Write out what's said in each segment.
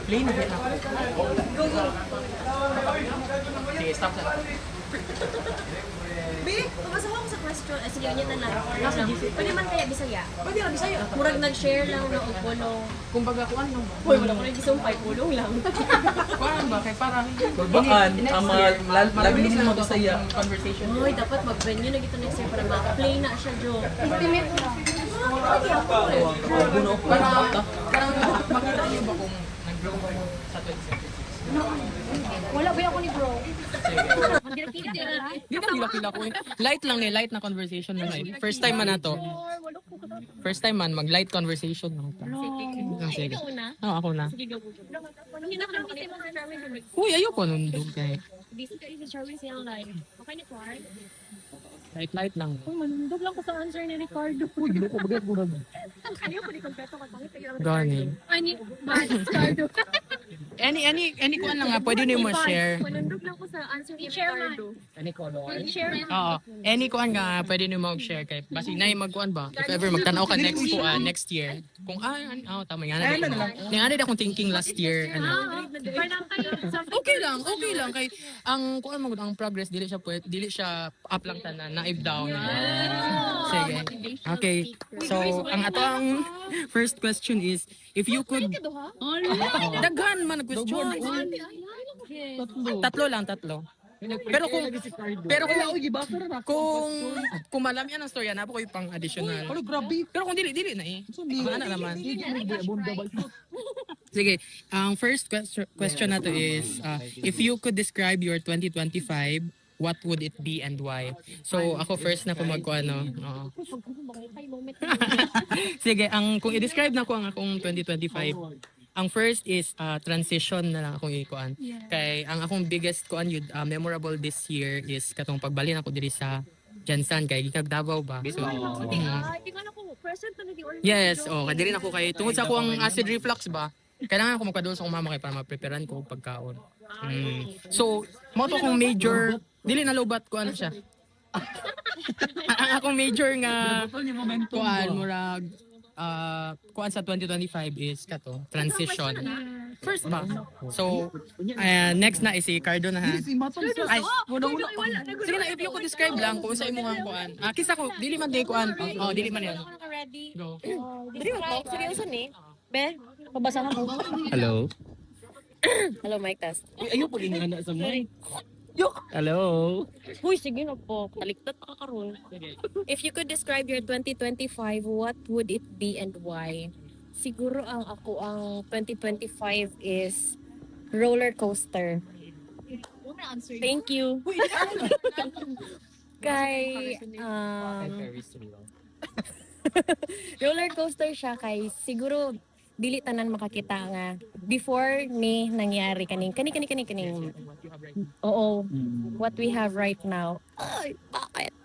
Play na hit ako. Sige, stop na. Be, pumasok ako sa question. Sige, yun na lang. Pwede man kaya Bisaya? Pwede lang, Bisaya. Murag nag-share lang ng pulong. Kumbaga, kuan lang ba? Hoy, wala ko na gisumpay, pulong lang. Kuan ba? Kay parang... Baan, lagi mo Bisaya. Conversation. Hoy, dapat mag-venue na gito next year para maka-play na siya, Jo. Ultimate na. Parang makita niyo ba kung nag-grow ba mo sa 2017? Wala ba ako ni bro? Di ba kila ko eh. Light lang eh, light na conversation lang eh. First time man na to. First time man, mag-light conversation lang. Sige. Oo, ako na. Hindi na ka naman kasi mga Charmin Jumig. Uy, ayoko nun doon kay. Busy ka sa Charmin siyang live. Okay ni Clark? Light lang. Uy, manundog lang ko sa answer ni Ricardo. Uy, gino ko bagay ko na. Kaya ko di kompleto ka tangit kayo. Gani. Ani, Ricardo. Any kuan lang nga, pwede niyo mo share. Manundog lang ko sa answer ni Ricardo. Any color? Share. Oo. Any kuan nga, pwede niyo mag-share kay. Basi na magkuan ba? If ever magtanaw ka next year. Kung tama nga na. Ni akong thinking last year Okay lang kay ang kuan mo ang progress dili siya up lang tanan, naib down. Sige. Okay. So, ang first question is if you could daghan man ang question. Tatlo. Pero kung malam yan ang storya na po ko pang additional. Pero kung dili na eh. Ano naman. Sige, ang first question na to is if you could describe your 2025, what would it be and why? So ako first na ko magkuano. Sige, kung i-describe na ko ang akong 2025, ang first is transition na lang akong ikuan. Kay ang akong biggest kuan yun, memorable this year is katong pagbalin ako diri sa Jansan kay gikag Davao ba. So, Tingnan ako, present na di order. yes, kadiri na ako kay tungod sa ako ang acid reflux ba. Kailangan ako magpadol sa akong mama kay para ma-preparean ko pagkaon. So, mo to kong major dili na lobat ko ano siya. Ang akong major nga kuan murag kuan sa 2025 is kato transition. First ba? So, next na is si Ricardo na ha. Ay, sige na, if you could describe lang kung sa imong kuan. Kisa ko, dili man day kuan. Dili man yan. Ready? Go. Dili mo to, seryoso ni. Be, pabasahan ko. Hello. Hello, Mike Test. Ayaw po rin na sa mic. Hello. Huy, sige na po. Taliktat ka karon. If you could describe your 2025, what would it be and why? Siguro ang 2025 is roller coaster. Thank you. Kay roller coaster siya kay siguro dili tanan makakita nga before ni nangyari kaning oo, what we have right now. Ay, bakit?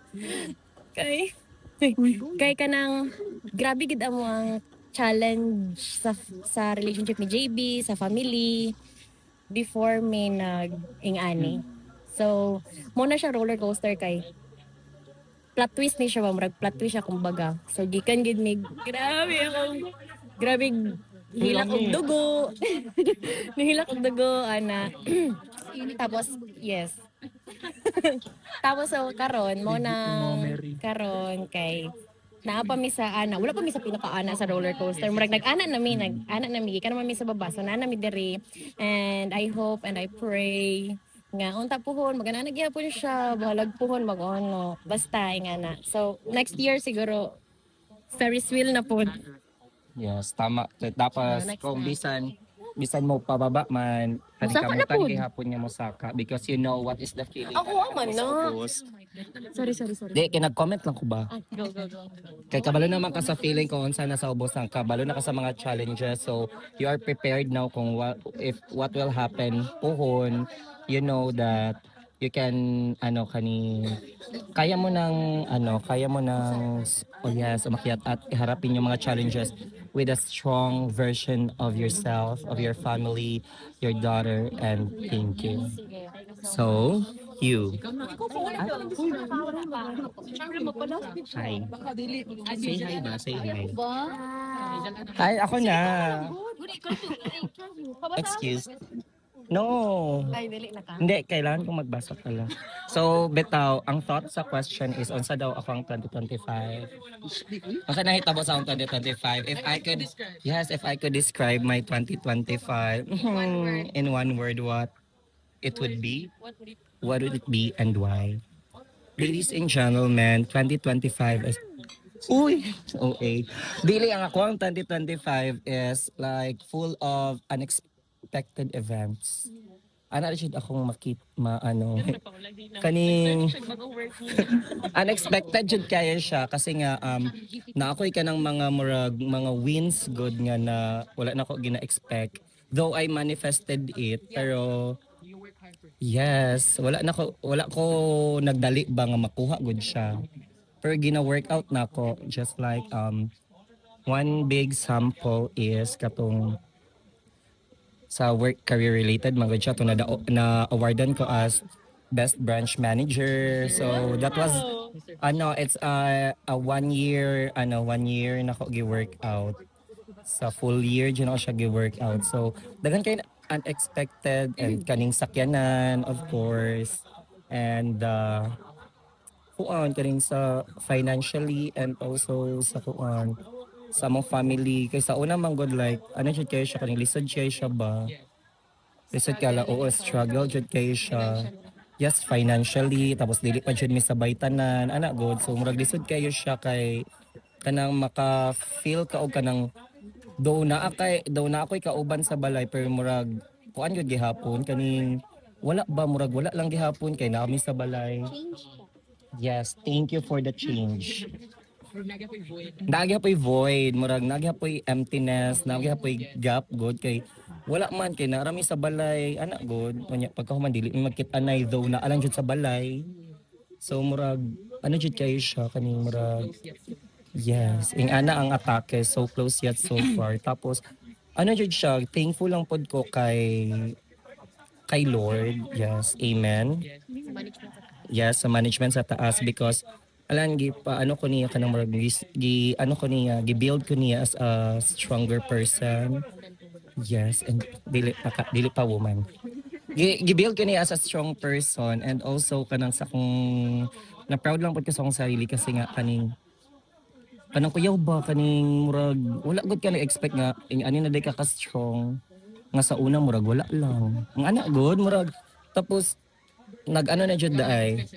Kay kanang grabe gid amo ang challenge sa relationship ni JB, sa family before may nag-ingani. So, mo na siya roller coaster kay plot twist ni siya, murag plot twist siya kumbaga. So, gikan gid mig grabe hilak og dugo. Nihilak og dugo ana. Tapos yes. Tapos so karon mo na karon kay naa pa mi sa wala pa mi sa pinakaana sa roller coaster. Murag nag-ana nami gikan naman mi sa baba. So naa nami diri and I hope and I pray nga unta puhon magana gyapon siya bahalag puhon mag-ano basta ingana. So next year siguro Ferris wheel na po. Yes, tama. Tapos kung bisan mo pababa man, Musaka na kamutan po. gihapon niya musaka because you know what is the feeling. Ako man no. Sorry. Di, kinag-comment lang ko ba? Go. Kay kabalo naman ka sa feeling kung unsa na sa ubos ang kabalo na ka sa mga challenges. So, you are prepared now kung what will happen pohon. You know that you can kaya mo nang umakyat at iharapin yung mga challenges with a strong version of yourself, of your family, your daughter, and thank you. So, you. Hi. Say hi ba? Say hi. Hi, ako na. Excuse. No. Ay, dili na ka. Hindi, kailangan kong magbasa pala. So, bitaw, ang thought sa question is, unsa daw akong 2025? Unsa nahitabo sa akong 2025? If I could describe my 2025, in one word, what it would be? What would it be and why? Ladies and gentlemen, 2025 is... Uy! Okay. Dili ang ako ang 2025 is like full of unexpected events. Ana jud akong kaning unexpected jud kaya siya kasi nga naakoy ka ng mga murag mga wins good nga na wala na ko gina-expect. Though I manifested it pero yes, wala ko nagdali ba nga makuha good siya. Pero gina-workout na ko just like one big sample is katong sa work career related mga siya to na awardan ko as best branch manager. So that was it's a 1 year na ko gi-workout. Sa full year dyan ako siya gi-workout. So daghan kay unexpected and kaning sakyanan of course and kaning sa financially and also sa sa among family kay sa una man good like jud kayo siya kaning lisod siya ba lisod kala oo struggle jud kayo siya yes financially tapos dili pa jud mi sabay tanan good so murag lisod kayo siya kay kanang maka feel ka og kanang daw na ako'y kauban sa balay pero murag kuan jud gihapon kaning wala lang gihapon kay naami sa balay. Yes, thank you for the change. Nagyapoy void, murag nagyapoy emptiness, nagyapoy gap good kay wala man kay narami sa balay good. Unya pagkahuman dili magkit-anay though na alang jud sa balay. So murag jud kayo siya kaning murag yes, ing ana ang atake so close yet so far. Tapos jud siya, thankful lang pod ko kay Lord. Yes, amen. Yes, sa management sa taas because alam ko niya kanang murag gi-build ko niya as a stronger person. Yes, and dili pa woman. Gi-build ko niya as a strong person and also kanang sa kung na proud lang pud ko sa akong sarili kasi nga kanang kuyaw ba kaning murag wala gud ka na-expect nga ani na day ka strong nga sa una murag wala lang. Ang good murag tapos na jud daay.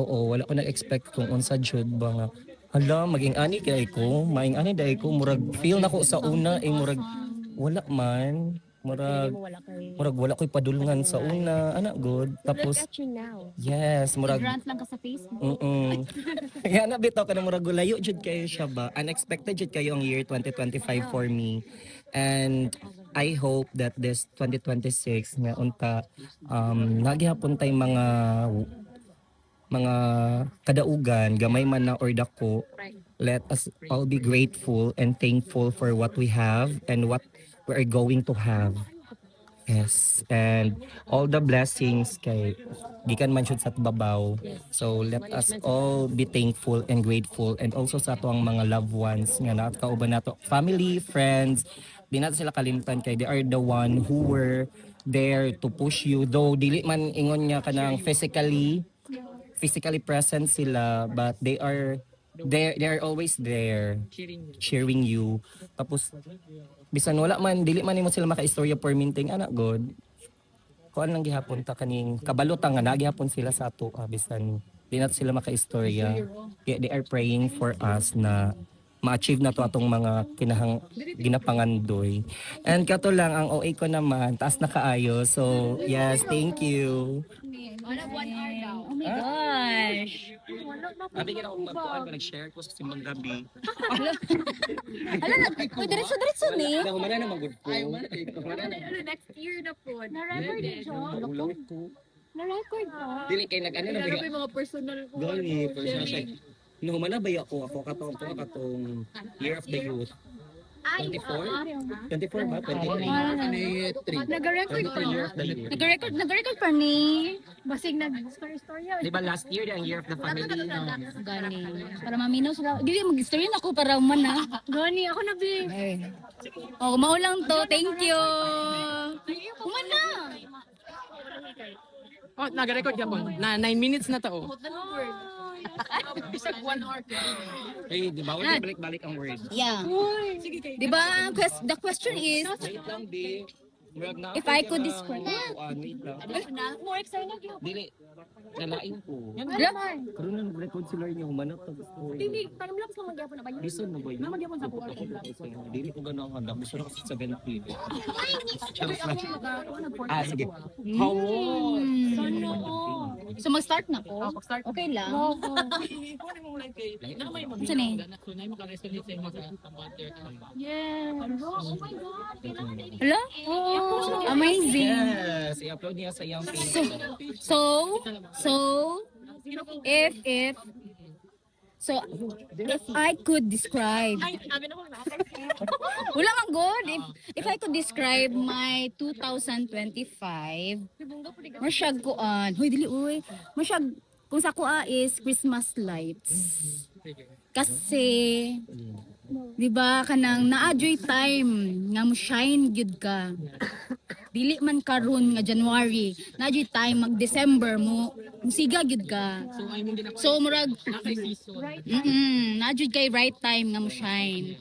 Oo, wala ko na-expect kung unsa jud ba nga. Hala, maging ani kay ko, maing ani daay ko murag feel nako sa una murag wala man. Murag wala ko'y padulungan sa una, good. Tapos yes, murag Grant lang ka sa Facebook. Kaya nabitaw ka na murag layo jud kayo siya ba. Unexpected jud kayo ang year 2025 for me. And I hope that this 2026 nga unta nagyapon tay mga kadaugan gamay man na or dako. Let us all be grateful and thankful for what we have and what we are going to have. Yes, and all the blessings kay gikan man jud sa babaw. So let us all be thankful and grateful and also sa ato ang mga loved ones nga nakauban nato, family, friends. Di nato sila kalimtan kay they are the one who were there to push you. Though dili man ingon niya kanang physically present sila but they are always there cheering you. Tapos bisan wala man dili man nimo sila maka-istorya per minting good. Kuan lang gihapon ta kaning kabalotang nga nagihapon sila sa ato bisan di nato sila maka-istorya. They are praying for us na ma-achieve na to atong mga ginapangandoy. And kato lang ang OA ko naman taas na kaayo. So yes, thank you. Oh my gosh. Abi gina akong magkuan ba nag-share ko sa simbang gabi. Hala, diretso ni. Ako man na magud ko. Next year na po. Na-record din siya. Na-record pa. Dili kay nag-ano na Pero yung mga personal ko. Gani, personal siya. No, manabay ako katong Year of the Youth. 24? 24 ba? 23. Nag-record pa. Year of the Youth. Nag-record pa ni. Basig nag-story-storya. Di ba last year ang Year of the Family? Gani. Para maminaw sila. Dili, mag-story na ako para man na. Gani, ako na bi. Oh, maulang to. Thank you. Oh, nag-record ka po. Na 9 minutes na to. Bisag 1 hour. Eh, di ba? Wala balik-balik ang word. Yeah. Di ba, the question is, Wait lang, di. if I could describe. Wait lang. More excited yung. Dili. Nalain ko. Wala. Karoon na nag-record sila yung humanap. Hindi, parang lang sa magyapon na ba yun? Listen na ba yun? Magyapon sa buwan. Dili ko gano'n ang handa. Gusto na kasi sa ganang clip. Sige. How? So mag-start na po? Okay lang. Saan eh? Yeah. Oh my God. Kailangan na Hala? Amazing. Yes. I-upload niya sa iyong page. So, if I could describe, wala man good. If I could describe my 2025, masyag kuan. Hoy dili uy. Masyag kung sa kuha is Christmas lights. Kasi di ba kanang naa-joy time nga mo shine gyud ka. Dili man karon nga January, na-joy time mag December mo siga gyud ka. So murag na-joy kay right time nga mo shine.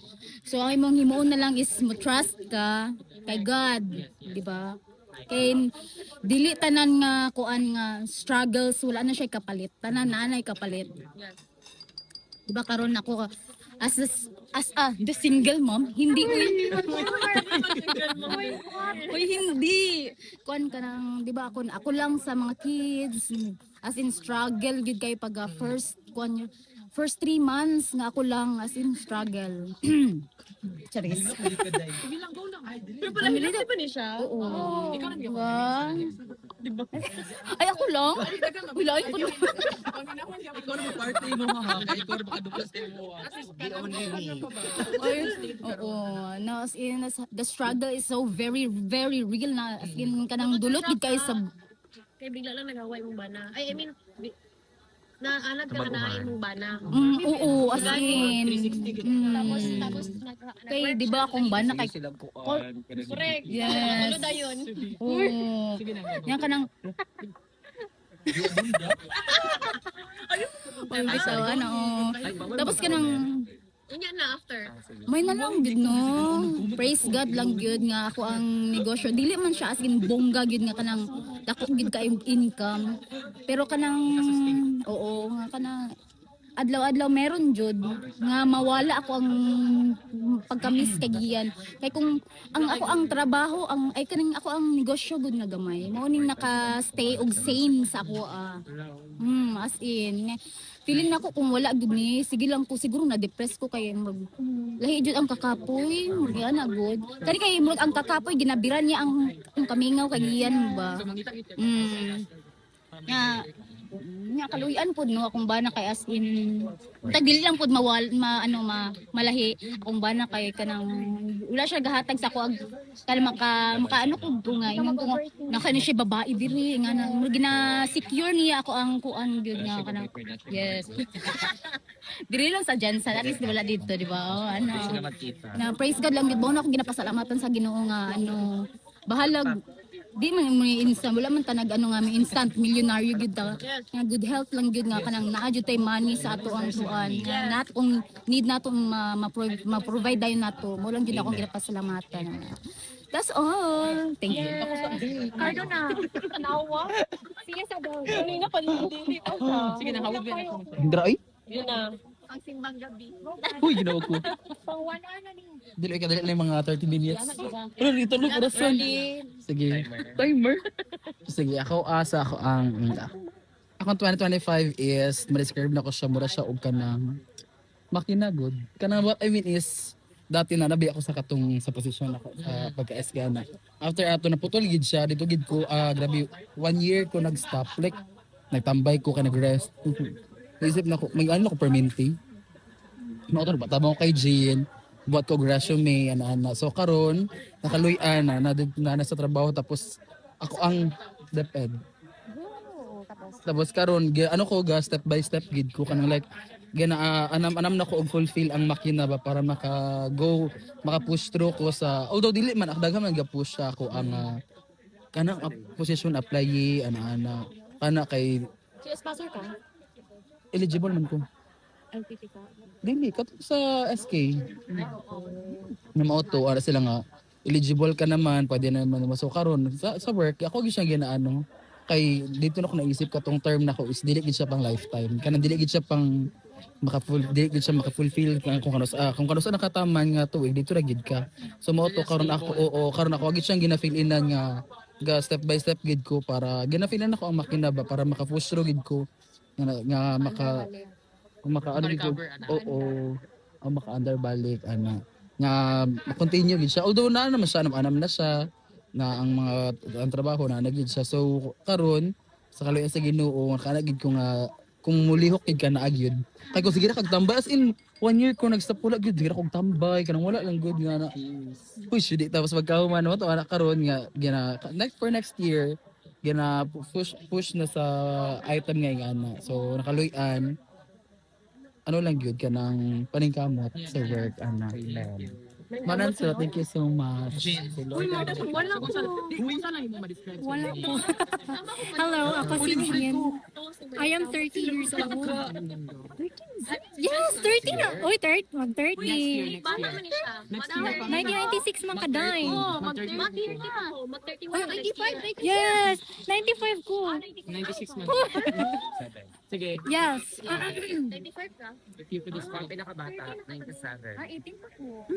So ang imong himuon na lang is mo trust ka kay God, di ba? Kay dili tanan nga kuan nga struggles wala na siya kapalit. Tanan nanay kapalit. Di ba karon ako as the single mom, hindi Uy, hindi. Kuan ka nang, di ba ako lang sa mga kids, as in struggle gid kay pag first 3 months nga ako lang as in struggle. Charis. Pero pala hindi pa niya siya. Oo. Diba? Ay, ako lang? Wilain ko lang. Ikaw na party mo ha. Ikaw na makaduplas mo ha. Oo. No, as in, the struggle is so very, very real na as in kanang dulot gid kay sa Kaya bigla lang nag-away mong bana. I mean, naanag ka na mong bana. oo, as in. Tapos, Kay, di ba akong bana kay Sila ko. correct. Yes. Ano na yun? Oo. Yan ka nang Ay, bitaw, ano. Tapos ka nang Yun yan na after. may na lang gid no. Praise God lang gyud nga ako ang negosyo. Dili man siya as in bongga gyud nga kanang dako gyud ka income. Pero kanang oo nga kanang adlaw-adlaw meron jud nga mawala ako ang pagka-miss kagiyan. Kay kung ako ang trabaho ang ay kaning ako ang negosyo gud nga gamay. Mao ning naka-stay og sane sa ako as in feeling nako kung wala gud ni sige lang ko siguro na depress ko kay lahi jud ang kakapoy murag ana good kani kay murag ang kakapoy ginabiran niya ang kamingaw kagiyan ba nga kaluyan pud no akong bana kay as in tag dili lang pud malahi akong bana kay kanang wala siya gahatag sa ako kanang maka ano ko nga ingon ko naka ni siya babae diri nga nang gina secure niya ako ang kuan gyud nga kanang yes diri lang sa Jansan at least wala dito di ba na praise God lang gyud mo na akong ginapasalamatan sa Ginoo nga bahalag di man mo instant wala man tanag nga may instant milyonaryo gyud ta nga good health lang gyud nga kanang naa jud tay money sa ato ang kuan nat kung need nato ma-provide dayon nato mo lang gyud akong ginapasalamatan that's all thank you Cardo na. Tanawa. Sige sa daw. Kanina pa dili pa siya. Sige na, hawag na ako. Dry? Yun na. Ang simbang gabi. Uy, ginawa ko. Pang 1 hour na niyo. Dili ka dali lang mga 30 minutes. Pero dito lang para sa. Sige. Timer. Sige, ako asa ako ang akong 2025 is ma-describe na ko siya mura siya og kanang makinagod. Kanang what I mean is dati na nabi ako sa katong sa posisyon ako sa pagka-SK na. After ato naputol gid siya dito gid ko grabe 1 year ko nag-stop like nagtambay ko ka nag-rest. Naisip na ko may ano ko permanente. Mao to ba tama ko kay Jane buat ko resume ana. So karon nakaluy-an na sa trabaho tapos ako ang DepEd. Tapos karon ano ko ga step by step gid ko kanang like anam na ko og fulfill ang makina ba para maka-push through ko sa although dili man akdagan man ga-push ako ang kanang position apply ana kana kay Si sponsor ka? eligible man ko. LPT ka? Dili kat sa SK. Na mauto ara sila nga eligible ka naman, pwede naman mo. So karon sa work ako gyud siya ginaano kay dito na ko naisip katong term na ko is dili gid siya pang lifetime. Kanang dili gid siya pang dili gid siya maka-fulfill kung kano sa nakataman nga tuig dito ra gid ka. So mauto karon ako karon ako gid siyang gina-fill inan nga step by step gid ko para gina-fill na ako ang makina ba para maka-push through gid ko nga maka ano gid ko. Ma-recover, ana. Oo. Ang maka-under balik ana nga ma-continue gid siya. Although na naman siya anam na siya na ang mga ang trabaho na nagid siya. So karon sa kaluyan sa Ginoo kana gid ko nga kung mulihok gid ka na agyud. Kay ko sige ra kag tambay as in 1 year ko nagstapula gid sige ra kog tambay kanang wala lang good nga na. Push di tapos magkahuman mo to anak karon nga gina next year gina push na sa item nga ana. So nakaluyan ano lang gyud kanang paningkamot sa work ana. Manan sir, thank you so much. Wala ko. Sana yung ma-describe. Wala po. Hello, ako si Jean. I am 30 years old. Yes, 30 na. Uy, 30. Mag-30. Bata man siya. Next year. 1996 man kaday. Mag-30 Mag-31. Yes, 95 ko. 96 man. Sige. Yes. 95 ka? If you could describe pinakabata, 97. 18 pa ko.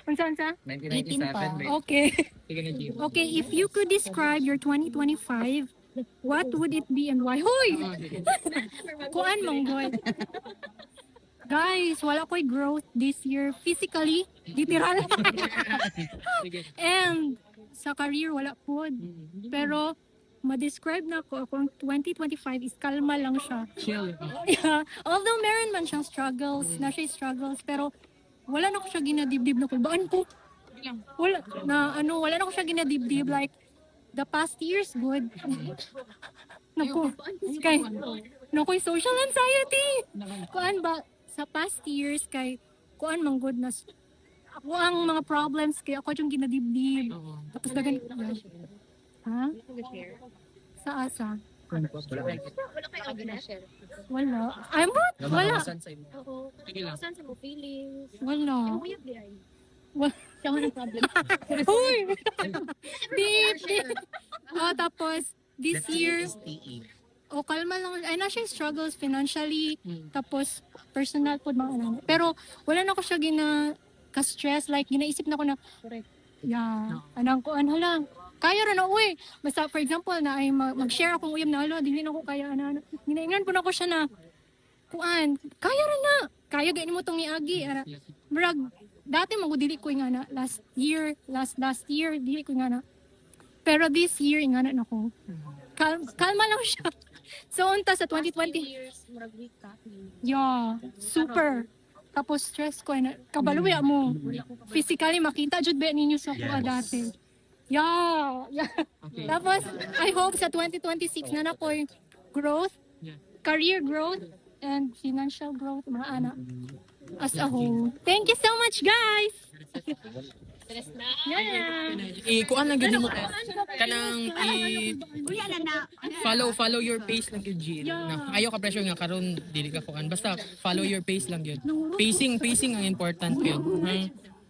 Unsa? 18 pa. Okay. Sige na, Gio. Okay, if you could describe your 2025, what would it be and why? Hoy! Kuan mong boy. Guys, wala ko'y growth this year physically, literal. Sige. And sa career wala po. Pero ma-describe na ko akong 2025 is kalma lang siya. Chill. Yeah. Although meron man siyang struggles, na siya struggles, pero wala na ko siya ginadibdib na kulbaan po. Wala na ko siya ginadibdib like the past years good. Naku, kay nako'y social anxiety. Kuan ba sa past years kay kuan mang good na ako ang mga problems kay ako yung ginadibdib. Oo. Tapos dagan ha? Sa asa? Wala. I'm what? Wala. Sige lang. Wala. Uy! Deep. Tapos, this year, kalma lang. Ay, na siya struggles financially. Tapos, personal po mga ano. Pero, wala na ko siya ka-stress. Like, ginaisip na ko na, yeah, anang ko, lang. Kaya rin na, uy. Basta, for example, na ay mag-share akong uyam na, dili na ko kaya, ginaingan po na ko siya na, kuan, kaya rin na. Kaya gainin mo itong niagi. Brag, dati dili ko nga na, last year, dili ko nga na. Pero this year, nga na ako. Kalma lang siya. So, unta sa 2020. Yeah, super. Tapos stress ko, kabaluya mo. Physically, makita jud ba ninyo sa kuha dati. Yeah. Okay. Tapos, I hope sa 2026 na nakoy growth, career growth, and financial growth, mga anak. As a whole. Thank you so much, guys! Yeah. Kuan lang gid mo kanang follow your pace lang gid Jean. Na ayo ka pressure nga karon dili ka kuan basta follow your pace lang gyud. Pacing ang important gyud.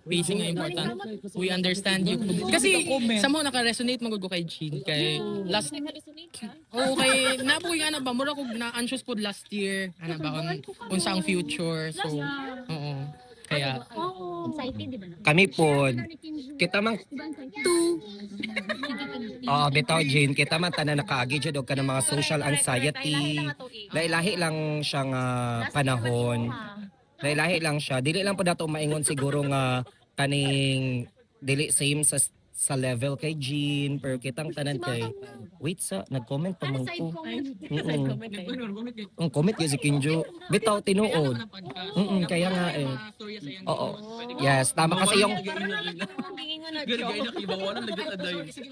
Pacing ang important. We understand you. Kasi somehow naka-resonate magud ko kay Jean kay last okay napoy ana ba mura ko na anxious pod last year ana ba unsa ang future so oo kaya Kami po, kita man bitaw Jane, kita man tanan nakaagi jud og kanang mga social anxiety. Lailahi lang siya nga panahon. Lailahi lang siya. Dili lang po dato maingon siguro nga kaning dili same sa level kay Jean pero kitang tanan kay wait sa nag-comment pa man ko. Ang comment gyud si Kinjo. Bitaw tinuod. Kaya nga Oo. Yes, tama kasi yung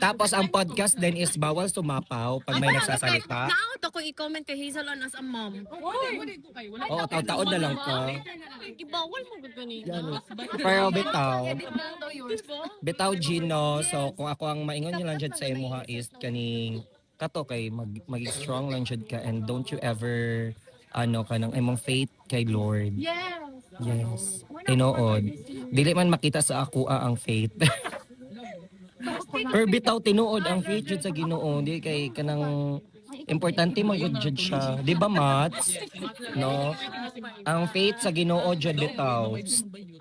tapos ang podcast din is bawal sumapaw pag may nagsasalita. ako i-comment kay Hazel as a mom. Oo, taon-taon na lang ka. Gibawal mo gud ni. Pero bitaw Gino, so kung ako ang maingon nyo lang dyan sa imuha is kaning kato kay maging strong lang dyan ka and don't you ever kanang imong faith kay Lord. Yes. Tinuod. Dili man makita sa ako ang faith. Pero bitaw tinuod ang faith jud sa Ginoo, di kay kanang importante mo yun jud siya. Di ba, Mats? No? Ang faith sa Ginoo jud bitaw.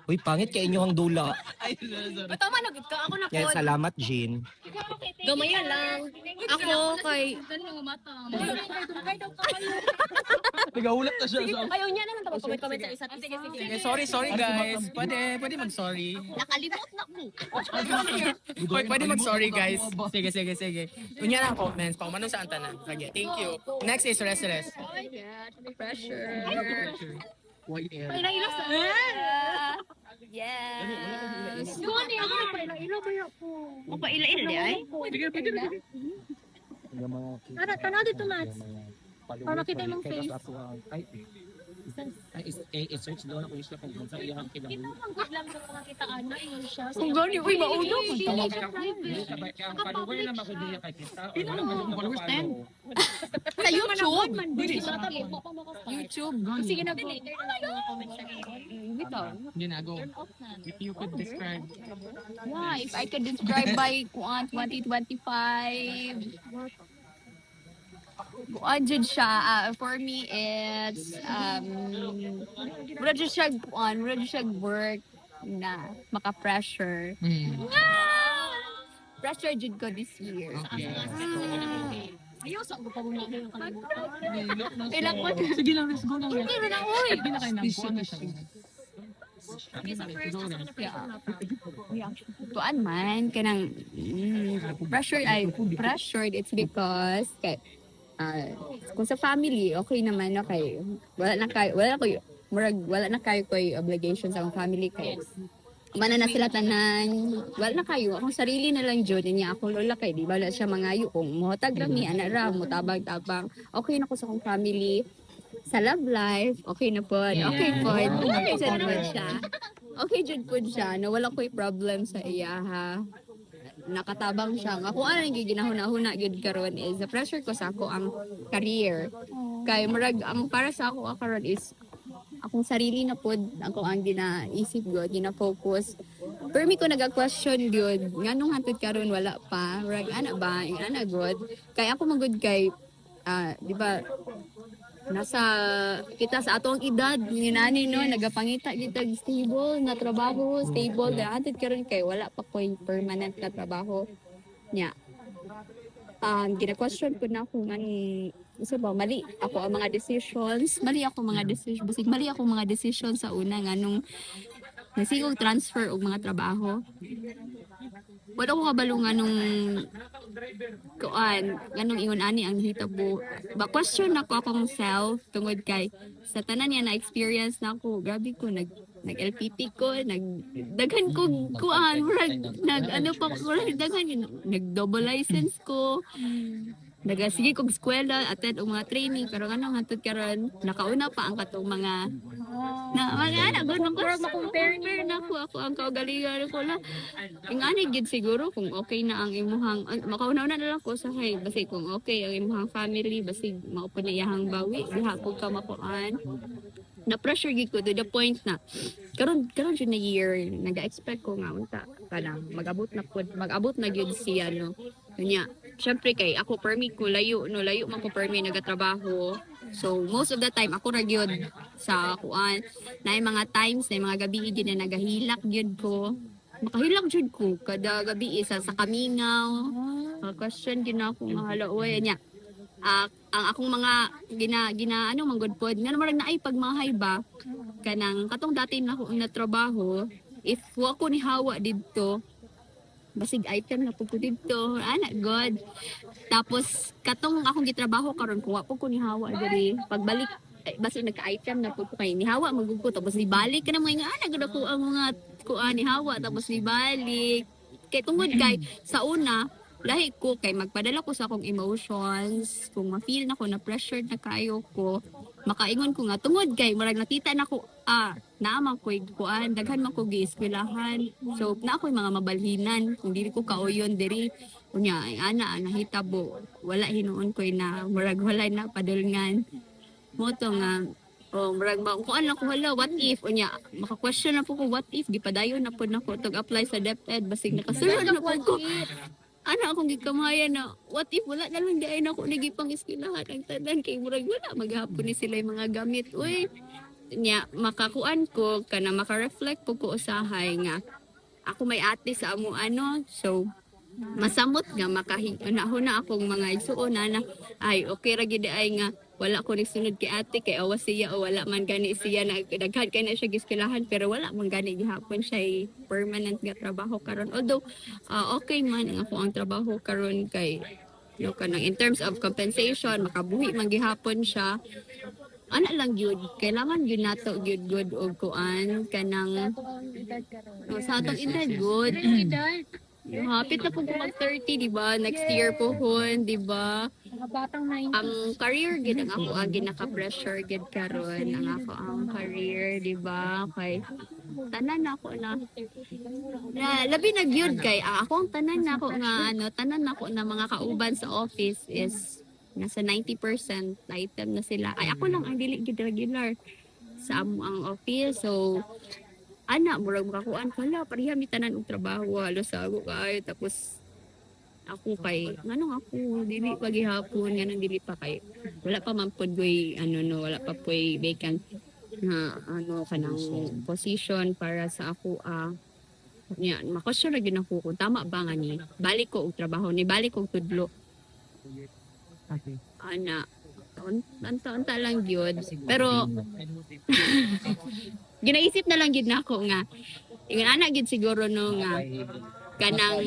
Uy, pangit kay inyong dula. Bitaw man gud ka ako na Kaya salamat, Jean. Gamaya lang. Ako kay Nagahulat na siya. ayaw niya naman tapos comment sa isa't isa. Okay, sorry guys. Pwede mag-sorry. Nakalimot na ko. Pwede mag-sorry guys. Sige. Kunya lang comments. Paumanon sa antanan. Sige, thank you. Next is rest. Pressure. YL. Yes. Doon niya ako nagpaila ba ako? Mapaila-ila di ay? Tara, tanaw dito, Mats. Para makita yung face. I-search doon ako yung kung sa iyang Kita lang good lang sa mga kitaan na yun siya. Kung gani, uy, mauna ko. follower na makudiya kay kita. Followers 10. Sa YouTube. YouTube. Sige na po. Ginago. If you could describe. Yeah, if I could describe by 2025, kuan jud siya, for me it's mura jud siya work na maka-pressure. Pressure jud ko this year. Ayaw sa ko pa muna yung kalimutan. Ilang mo? Sige lang, let's go lang. Hindi na oy. Hindi na kayo nang Kuan man kanang pressured it's because kay kung sa family okay naman okay wala na kayo koy obligation sa akong family kay mana na sila tanan wala na kayo akong sarili na lang jud niya akong lola kay di bala siya mangayo kung mohotag rami ana ra mo tabang okay na ko sa akong family sa love life okay na po okay po okay jud naman siya okay jud po siya no wala koy problem sa iya ha nakatabang siya nga kung ano yung ginahuna-huna yun karon is the pressure ko sa ako ang career kay murag ang para sa ako karon is akong sarili na pod ako ang ginaisip gyud gina-focus pero mi ko naga-question gyud nganong hantud karon wala pa murag ana ba ana good kay ako magud kay di ba nasa kita sa atong edad ninani no nagapangita kita stable na trabaho stable dahatid karon kay wala pa koy permanent na trabaho nya gina-question ko na kung isa ba mali ako ang mga decisions basig mali ako mga decisions sa una nganong nasigog transfer og mga trabaho wala ko kabalo nga nung kuan nganong ingon ani ang hitabo ba question ako akong self tungod kay sa tanan niya na experience na ako grabe ko nag LPP ko daghan ko kuan nag ano pa daghan nag double license ko nagasige kog eskwela attend og mga training pero anong hantud karon nakauna pa ang katong mga anak gud compare na ako ang kaugalingan ko la ingani gid siguro kung okay na ang imuhang makauna-una na lang ko sa hay basi kung okay ang imuhang family basi mao pa niyahang bawi diha ko ka makuan na pressure gid ko to the point na karon jud na year naga-expect ko nga unta kanang mag-abot na gyud siya no nya syempre kay ako permi ko layo man ko permi nagatrabaho so most of the time ako ra gyud sa kuan na mga times na mga gabi gyud na nagahilak gyud ko makahilak jud ko kada gabi isa sa kamingaw question gyud na ako mahala oy nya ang akong mga gina ano manggod pod nga naman naay pagmahay ba kanang katong dati na ako na trabaho if wa ko ni hawa didto basig item na pud ko didto ana god tapos katong akong gitrabaho karon kung wa po ko ni hawa diri pagbalik basig nagka-item na pud ko kay ni hawa magud ko tapos ibalik ka na mga ana gud ako ang mga kuan ni hawa tapos ibalik kay tungod kay sa una lahi ko kay magpadala ko sa akong emotions, kung ma-feel na ko na pressured na kayo ko, makaingon ko nga tungod kay murag nakita na ko naamang ko kuan daghan man ko gieskwelahan. So na ako'y mga mabalhinan kung dili ko kauyon diri unya ay ana nahitabo wala hinuon ko na murag walay na padulngan mo to nga murag ba kuan lang ko hala what if unya maka-question na po ko what if gipadayon na po nako tog apply sa DepEd basig nakasulod na po ko ana akong gikamayan na what if wala na lang diay nako nagipang eskwelahan ang tanan kay murag wala maghapon ni sila yung mga gamit uy nya makakuan ko kana maka-reflect po ko usahay nga ako may ate sa amo so masamot nga makahuna akong mga igsuon na ay okay ra gid ay nga wala ko nagsunod kay ate kay awas siya o wala man gani siya daghan kay na siya giskelahan pero wala man gani gihapon siya permanent nga trabaho karon although okay man ang ako ang trabaho karon kay kanang in terms of compensation makabuhi man gihapon siya ana lang gyud kailangan gyud nato gyud good og kuan kanang sa atong edad good hapit na po mag 30 di ba next year po hon di ba Mga batang 90. ang career gid ang ako agi naka-pressure gid karon ang ako ang career di ba kay tanan ako na labi na gyud kay ako ang tanan nako nga tanan nako na mga kauban sa office is nasa 90% item na sila ay ako lang ang dili gid regular sa amo ang office so ana murag makakuan wala pareha mi tanan og trabaho halos ako kay tapos ako kay nganong ako dili pa gihapon nganong dili pa kay wala pa man pod goy wala pa poy vacant na kanang position para sa ako nya makasure ra gyud ako kung tama ba nga ni balik ko og trabaho ni balik og tudlo Okay. ana unta lang gyud pero ginaisip na lang gyud nako nga ingon ana gyud siguro no nga kanang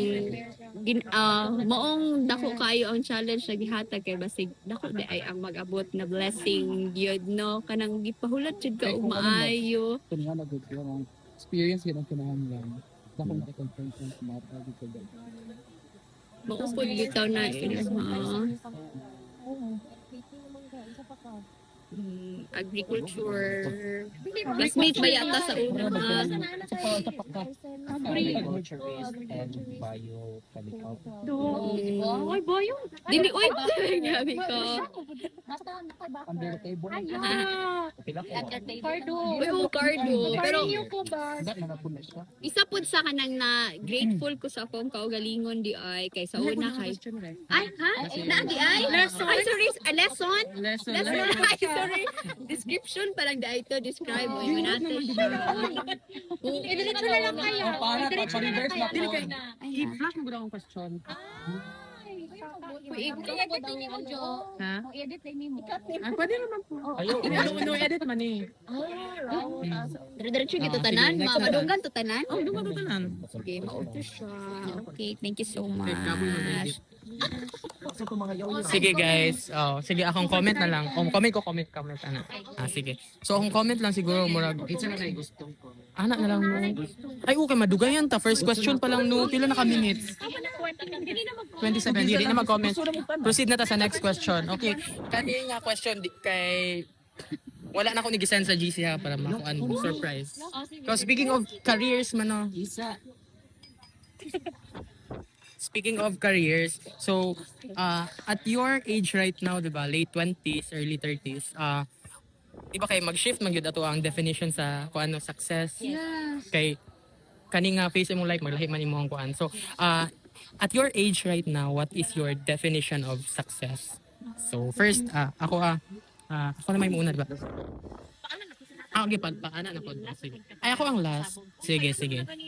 maong dako kayo ang challenge na gihatag kay basig dako di ay ang mag-abot na blessing gyud no kanang gipahulat jud ka og maayo Kung nga nag-good lang, experience yun ang kinahanglan. Dako na i-confirm sa mga tawag ko ba. maupod bitaw na sila agriculture classmate ba yata sa una Agriculturist and biochemical. Oy, boyo. Dili, oy. Gabi ko. Under the table. Pila ko. Cardo. Uy, cardo. Pero, ko ba? That na napun na siya. isa po sa kanang na grateful ko sa akong kaugalingon di ay kay sa una kay ay ha na di ay lesson ay sorry lesson ay sorry description parang dai to describe mo yun natin siya Diretso na lang kayo. Diretso na lang kayo. I-flash mo daw ang question. I-edit din mo, Jo. Ha? I-edit din mo. Pwede naman po. No edit man eh. diretso gito tanan madunggan to tanan Doon ka tanan. okay mauto siya okay thank you so much Sige guys. Sige akong comment na lang. Comment ana. Sige. So akong comment lang siguro murag ana na lang mo. Ay okay madugayan ta. First question pa lang no. Pila na ka minutes? 27. Di na mag-comment. Proceed na ta sa next question. Okay. Kani nga question kay wala na ako ni-send sa GC ha para makuan surprise. Because speaking of careers man no. Speaking of careers, so at your age right now, 'di ba, late 20s, early 30s, 'di ba kay mag-shift man gyud ato ang definition sa kung ano success. Yes. Kay kani nga face mo like maglahi man imong kuan. So at your age right now, what is your definition of success? So first, ako na may muna, 'di ba? Okay, paana na po. Sige. Ay, ako ang last. Sige.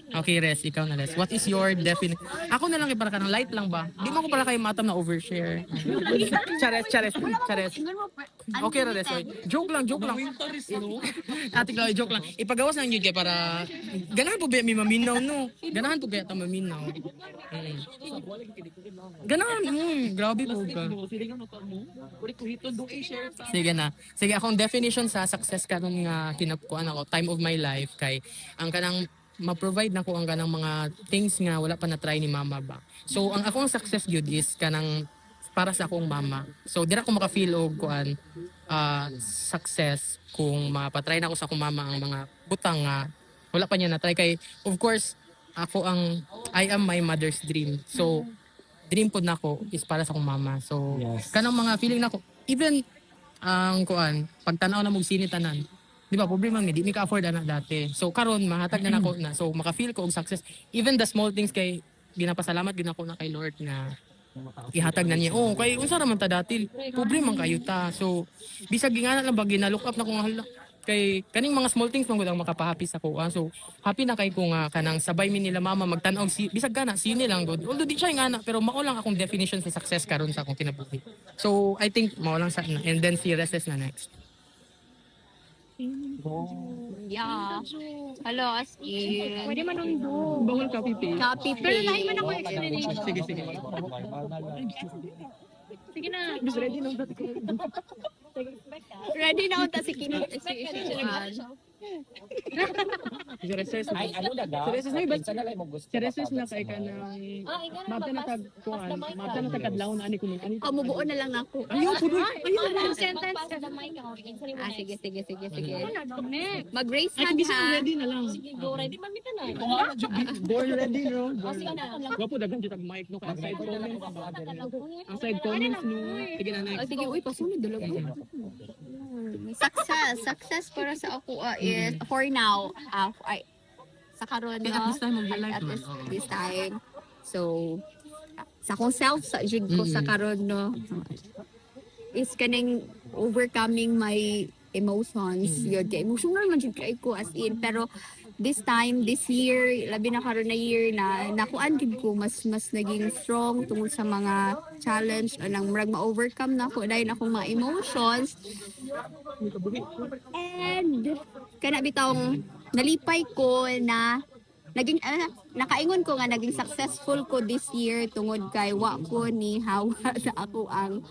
Okay, Res, ikaw na Res. What is your definition? Ako na lang para ka ng light lang ba? Di mo ko para kayo matam na overshare. Chares. Okay, Res. Joke lang. Ate Chloe, joke lang. Ipagawas lang yun kaya para... Ganahan po ba may maminaw, no? Ganahan po ba ito maminaw? Ganahan, grabe po ka. Sige na. Sige, akong definition sa success karon nga kinakuan ako, time of my life kay ang kanang ma-provide na ko ang ganang mga things nga wala pa na-try ni mama ba. So ang akong success gyud is kanang para sa akong mama. So dira ko maka-feel og kuan success kung mapatry na ko sa akong mama ang mga butang nga wala pa niya na-try kay of course I am my mother's dream. So dream pod nako is para sa akong mama. So kanang mga feeling nako even ang kuan pagtanaw na mo sini tanan. Di ba problema nga di mi ka afford ana dati. So karon mahatag na nako na. So maka-feel ko og success even the small things kay ginapasalamat gid ako na kay Lord nga ihatag na niya. Oh, kay unsa ra man ta dati, pobre man kayo ta. So bisag gingana lang ba gina-look up na ko nga hala. Kay kaning mga small things man gud ang makapahappy sa ko. So happy na kay ko nga kanang sabay mi nila mama magtan-og bisag gana sini lang gud. Although di siya nga pero mao lang akong definition sa success karon sa akong kinabuhi. So I think mao lang sa and then si Restless na next. Yeah. Hello, as in. Pwede manundo. Bawal copy paste. Copy Pero nahin paste. man ako explanation. Sige sige. Sige na. Ready na unta si Kinit. Si Restless. Ay, ano na ga? Si Restless na iba. Minsan na lang mo gusto. Si Restless na kay kanang mata na tag kuan, mata na tag adlaw na ani kuno ani. Kamubuo na lang ako. Ayaw pudoy. Ayaw. Sentence. Sige, sige, sige, sige. Next. Mag-raise Ay, hand bisa ha. ready na lang. Go ready man kita na. Born ready, no? Wapo, dagan dyan ang mic, no? Kaya side comments. Ang side comments, no? Sige na, Oh, next. sige, uy, pasunod dalawa. Success para sa ako is for now, sa karon At no, this time of your life, at man. this time. So, sa akong self sa jud ko sa karon no is kaning overcoming my emotions. Yun, kay emotional man jud kay ko as in, pero this time, this year, labi na karon na year na nakuan gid ko mas naging strong tungod sa mga challenge o nang murag ma-overcome na ko dahil akong mga emotions. And kana bitawng nalipay ko na naging nakaingon ko nga naging successful ko this year tungod kay wa ko ni hawa sa ako ang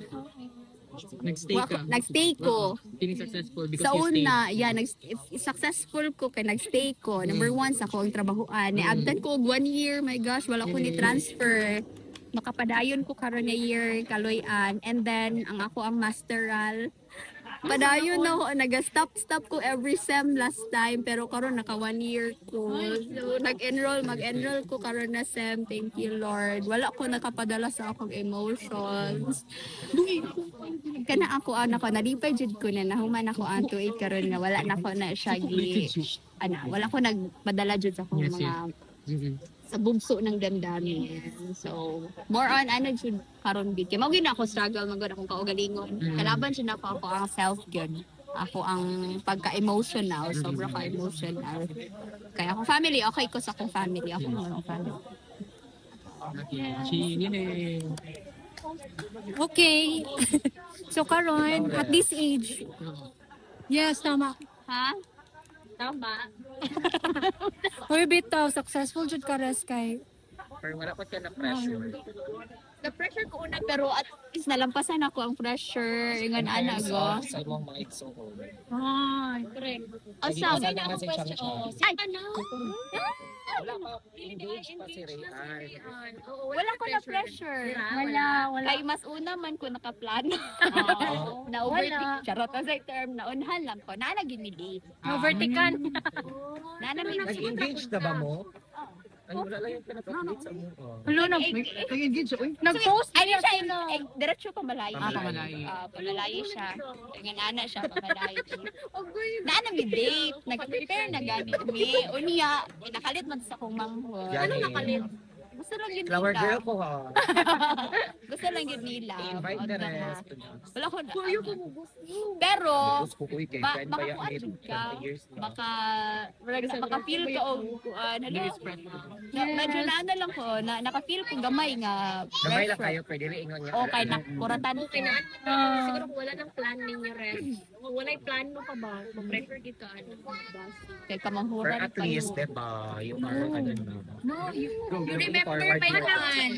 Nag-stay ka. nagstay ko. Feeling successful because Sa you stayed. una, successful ko kay nagstay ko. Number one, sa ko ang trabahoan. Niabdan ko og 1 year, my gosh, wala ko ni transfer. Makapadayon ko karon nga year kaloy-an. And then, ang ako ang masteral. Padayon na ako, nag-stop ko every sem last time, pero karon naka 1 year ko. So, mag-enroll ko karon na sem. Thank you, Lord. Wala ko nakapadala sa akong emotions. Kana ako nalipay jud ko na nahuman ako ang tuig karon nga wala na ko na siya wala ko nagpadala jud sa akong Yes, mga sa bugso ng damdamin. So, more on jud karon gid. Kay mao gyud ako struggle magud akong kaugalingon. Kalaban jud ako ang self gyud. Ako ang pagka-emotional, sobra ka-emotional. Kaya ako family, okay ko sa akong family. Ako naman ang family. Okay. So karon at this age. Yes, tama. Ha? Tama. Uy, bitaw, successful jud ka res kay. Pero wala pa siya na pressure. Na-pressure ko una, pero at least nalampasan ako ang pressure. Ingon go. Sa imong mga igsoon. Ay, correct. Asa? Wala naman si Chang Chang. Ay, Wala pa. Engaged pa si Rayan. wala ko na pressure. Wala. Kay mas una man ko nakaplano. Na overthink. Charot sa term na unhan lang ko. Naana ginili. Overtikan. Naana Nag-engage na ba mo? Ay, wala lang yung pinag-update sa mo. Hello na. Nag-engage siya, uy. Nag-post Ay, siya, diretso pamalayo. Pamalayo. Pamalayo siya. Nga nana siya, pamalayo. Nana mi date. Nag-prepare na gani mi. Unya, nakalit man sa kong manghod. Ano nakalit? Gusto lang yun Flower nila. girl ko ha. Gusto lang yun nila. Invite the rest. Wala ko na. Pero, Gusto ko uy kay ba, friend ba makakuan yung jud ka. 20 years na. Maka-feel ka o medyo na lang ko, naka-feel ko gamay nga Gamay lang pressure. kayo, pwede rin ingon niya. Okay na, kuratan ko. Siguro kung wala ng plan ninyo rin. Kung wala yung plan mo pa ba, ma-prefer kita ano. Kay Or kamanghuran at least, diba, yung parang ano na. No, you remember forward my yun. plan.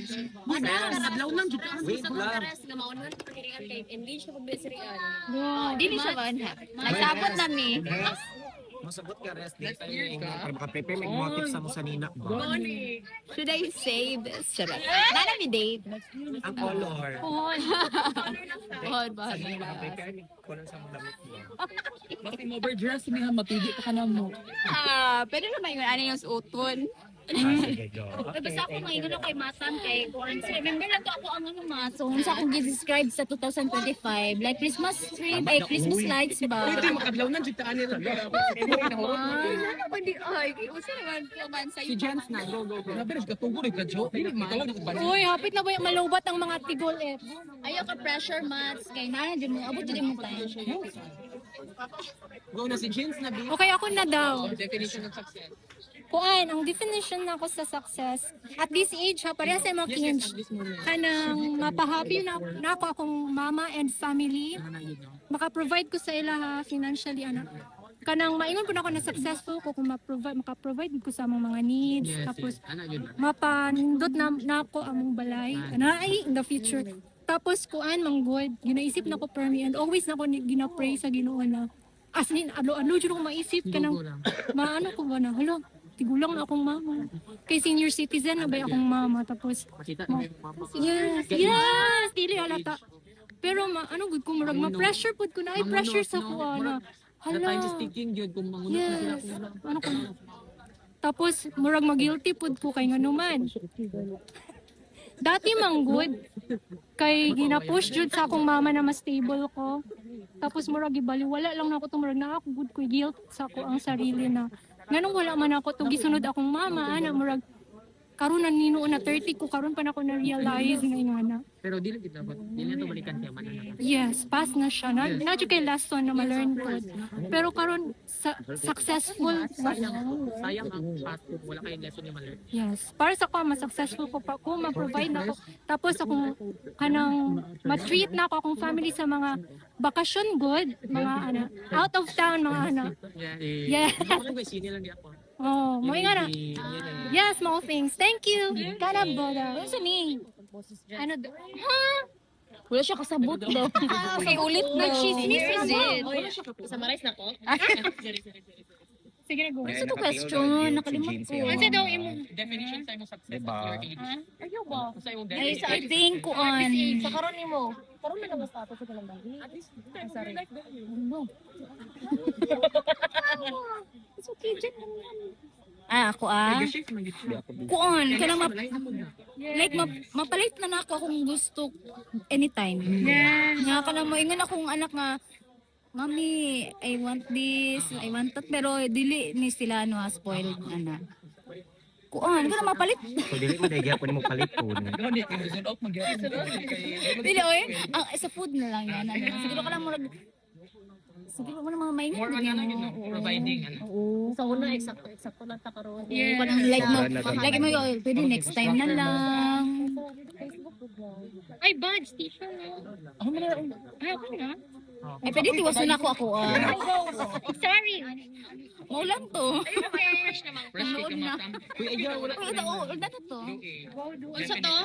Kadlaw lang jud. Wait lang. Nga maunan ko kirian kay engage na pag-besirian. Dili siya man ha. Nagsabot na mi. Yes. Masagot ka rest Next year ka. para maka-prepare may motive sa mo sa nina ba? Should I say this? Charot. Nana mi date. Ang color. Pohon. Pohon ba? Sa nina maka-prepare may color sa mga damit mo. Basta mo overdress niya matigi ka na mo. Pwede naman yun. Ano yung suoton? Sige, go. Basta ako ngayon kay Matan kay Kuan. Remember lang to ako ang ano So, unsa akong gi-describe sa 2025? Like Christmas tree, ay Christmas lights ba? Pwede makadlaw na jud taan nila. Ano ba di? Ay, usa naman ko man sa Si Jens na, go. Grabe nagkatugo rin ka jo. Ikaw lang ba? Uy, hapit na ba yung malawbat ang mga tigol eh? Ayaw ka pressure mats kay nana jud mo abot jud mo tayo. Go na si Jens na bi. Okay, ako na daw. Definition of success. Kuan, ang definition nako sa success, at this age ha, pareha sa mga kinge, kanang mapahappy na ako akong mama and family, maka-provide ko sa ila ha, financially, kanang maingon ko na ako na successful ko kung maka-provide ko sa among mga needs, tapos mapanindot na ako among balay, ay in the future. Tapos kuan, mang good, ginaisip na ko per me, and always na ko ginapray sa Ginoo na, as in, alo dyan ako maisip ka ng, maano ko ba na, hala, tigulang na akong mama. Kay senior citizen na ba akong mama. Tapos, Makita na yung mama. yes, dili halata. Pero ano good ko murag ma-pressure pud ko na ay pressure sa ko na. The time is Hala. ticking yun kung mangunot na sila. Yes. Ano ko. Tapos murag ma-guilty pud ko kay nganuman. Dati mang good kay gina-push jud sa akong mama na mas stable ko. Tapos murag ibaliwala lang na ako murag na ako good ko guilt sa ako ang sarili na nganong wala man ako to gisunod akong mama ana murag karon na nino na 30 ko karon pa na ako na realize nga ingana. Pero dili kita ba? Dili na to balikan kaya man na. Yes, pass na siya. Na kay last one na ma-learn ko. Pero karon successful. Sayang ang past kung wala kayong lesson yung ma-learn. Yes. Para sa ko, ma-successful ko pa ko, ma-provide na ako. Tapos akong kanang ma-treat na ako akong family sa mga bakasyon good, mga out of town, mga Yeah. Yeah. Ako kung sino lang di ako. Oh, mo nga na. Yeah. Yes, small things. Thank you. Kana boda. Ano ni? Ano? Ha? Wala siya kasabot daw. Okay, ulit na. Nag-chismis rin. Summarize na ko. Sige na, go. Ano to question? Nakalimot ko. Ano daw imo? Definition sa imong success Diba? at your age. Ayaw ba? Sa imong Ay, definition. sa I think kuan. Sa karon nimo. Karon na lang status sa kalang bagi. Sorry. It's okay, Jen. Ako Nag-shift man gid. Kuan, kanang Like, mapalit na ako kung gusto anytime. Nga ka na mo, ingon akong anak nga, Mami, I want this, I want that, pero dili ni sila spoiled anak. Kuan, ka na mapalit. So dili mo dahil po ni mo palit po. Ikaw ni kung gusto out magyapon. Dili oy, ang sa food na lang yan. Siguro ka lang murag siguro mo na mga maingon. More on ano yun, no? Providing ano. Sa una eksakto lang ta karon. Yeah. Parang like mo, pwede next time na lang. Ay, badge, t-shirt. Ay, ako na. Ay, pwede tiwaso na ako. Sorry. Maulan to. Fresh cake na. ka matam. Uy, ayaw, wala. Ulan na to. Unsa to?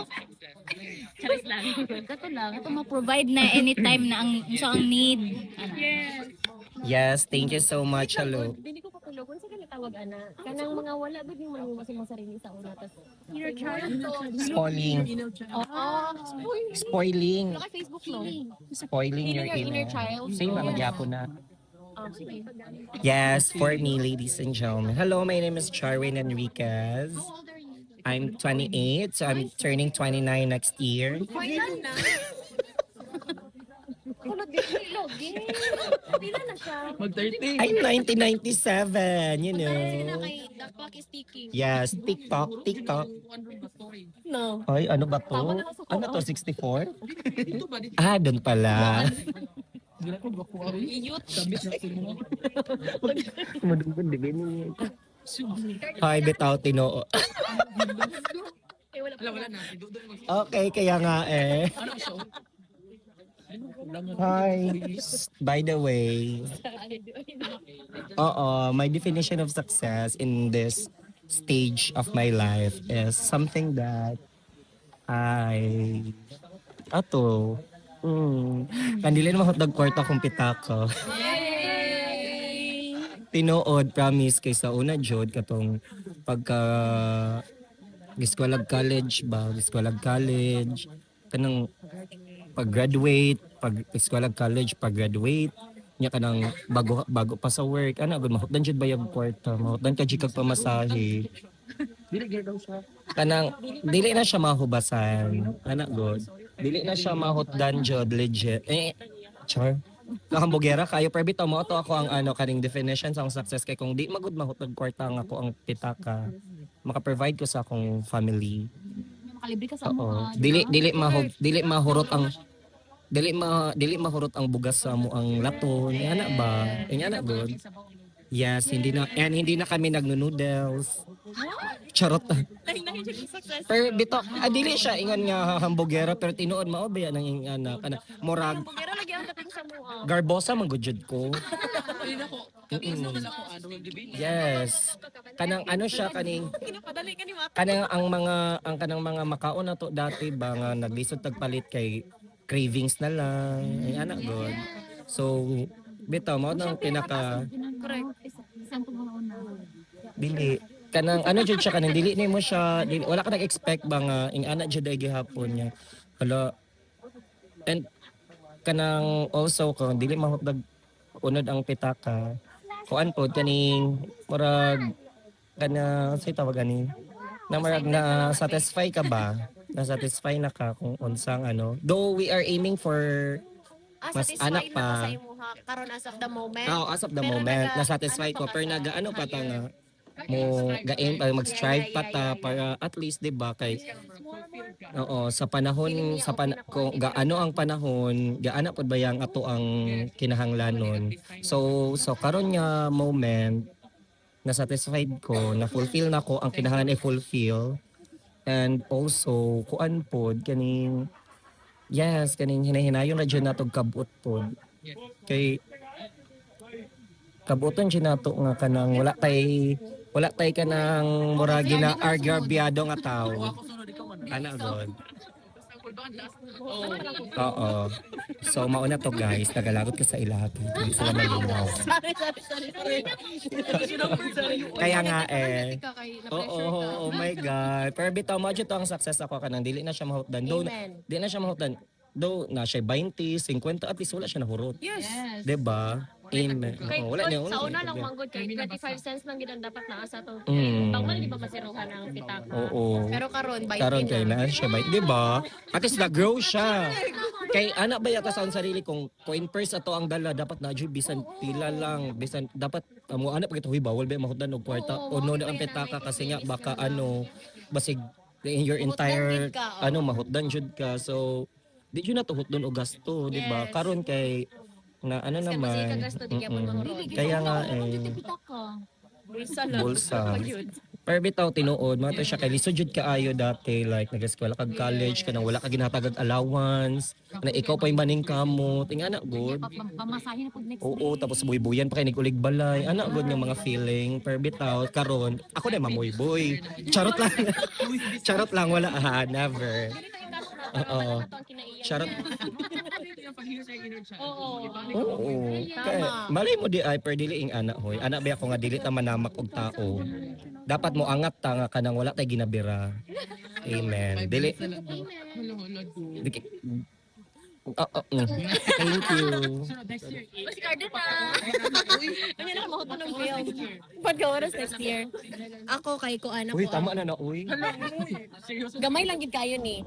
Charis lang. Ito lang. Ito ma-provide na anytime na ang isa ang need. Yes. Yes, thank you so much. Hello. Dili ko kapulog unsa ka tawag ana? Kanang mga wala gud yung mangiwas imong sarili sa una tas. Inner child. Spoiling. Spoiling. Wala kay Facebook no. Spoiling your Inner inner. child. Same ba magyapon na? Sige. Yes, for me, ladies and gentlemen. Hello, my name is Charwin Enriquez. How old are you? I'm 28, so I'm turning 29 next year. Kulod dili logi. Pila na siya. Mag-30. I'm 1997, you Sige na know. kay the clock is ticking. Yes, TikTok. No. Ay, ano ba to? Ano to, 64? Ah, doon pala. Dila ko bako ari. Youth. Sabit na sa mo. Madugod, di ganyan. Hi, bitaw, tinoo. Wala na. Doon mo. Okay, kaya nga eh. Ano siya? Hi. By the way, my definition of success in this stage of my life is something that Kandili naman hotdog kwarta kong pitako. tinuod promise kay sa una jud katong pagka giskwela college ba, giskwela college kanang pag-graduate, pag eskwela college, pag-graduate, nya kanang bago pa sa work, ana gud mahutdan jud bayag kwarta, mahutdan ka jud kag pamasahe. Kanang dili na siya mahubasan, ana gud. Dili na siya mahutdan jud legit. Char. Nakambugera kayo pero bitaw mo to ako ang ano kaning definition sa akong success kay kung di magud mahutdan kwarta nga ako ang pitaka, maka-provide ko sa akong family. Makalibre ka sa Oo. mga Dili mahurot ang dili mahurot ang bugas sa mo ang lato. Nga na ba? Nga na good. Yes, hindi na kami nagno-noodles. Charot. Pero bito, dili siya ingon nga hambogera pero tinuod mao ba yan ang ingana kana murag Pero lagi ang dating sa mua. garbosa man gud jud ko. Yes. Kanang ano siya kaning kanang kanang mga makaon na to dati ba nga naglisod tagpalit kay cravings na lang. Ay anak god. So bitaw mo nang pinaka Isang tumaon na. dili kanang ano jud siya kanang dili nimo siya wala ka nag-expect ba nga ing ana jud ay gihapon niya. Hala. And kanang also kung dili mahutdag unod ang pitaka kuan pod kaning murag kana sa tawag ani na murag na satisfy ka ba na satisfy na ka kung unsang ano though we are aiming for mas anak Satisfied na ka pa sa imuha karon as of the moment. as of the Pero moment naga- na satisfy ano ko pa pero ka sa naga ano pa ta higher? nga mo ga-aim pa mag-strive pa ta para at least 'di ba kay oo sa panahon kung gaano ang panahon gaana pod bayang ato ang kinahanglanon so karon nga moment na satisfied ko na fulfill na ko ang kinahanglan i-fulfill and also kuan pod kaning yes kaning hinahinayon na jud natog kabut pod kay kabuton jud nato nga kanang wala tay kanang murag na argabyado nga tao. Ana god. Oo. So mauna to guys, nagalagot ka sa ilahat. Hindi sila malinaw. Kaya nga Oo, oh my god. Pero bitaw mo jud to ang success ako kanang dili na siya mahutdan. Amen. Di na siya mahutdan. Though na siya 20, 50 at least wala siya nahurot. Yes. 'Di ba? Amen. Kay Oo, wala niya. sa una lang manggod kay 25 cents lang gid ang dapat naa sa to. Mm. Pangmal di ba masiruhan ang pitaka? Oo. Pero karon by Karon kay na siya ba? 'Di ba? At least na-grow siya. Kay anak ba yata sa akong sarili kung in purse ato ang dala dapat na jud bisan pila lang bisan dapat mo anak pagit huy bawal ba mahutdan og kwarta o no ang petaka kasi nga baka basig in your entire mahutdan jud ka so di jud na tuhot don og gasto di ba karon kay na ano Kasi naman gasto di gyapon mahurot. kaya nga Bulsa lang. bulsa Yun. pero bitaw tinuod mo to siya kay lisod jud kaayo dati like nag-eskwela kag college kanang wala ka ginhatagag allowance na ikaw pa yung maning kamot ing anak good Pamasahin na po next oo tapos buy-buyan pa kay nigulig balay anak good nga mga feeling pero bitaw karon ako na mamoy-boy charot lang charot lang wala never oo charot oo kay malay mo di ay per dili ing anak hoy anak ba ako nga dili ta manamak og tao dapat mo angat ta nga kanang wala tay ginabira amen dili thank you Mas garden na. Ano na mahuton ng film. Pagka-oras next year. Ako kay ko anak uy ko. tama na na uy Gamay lang gid kayo ni.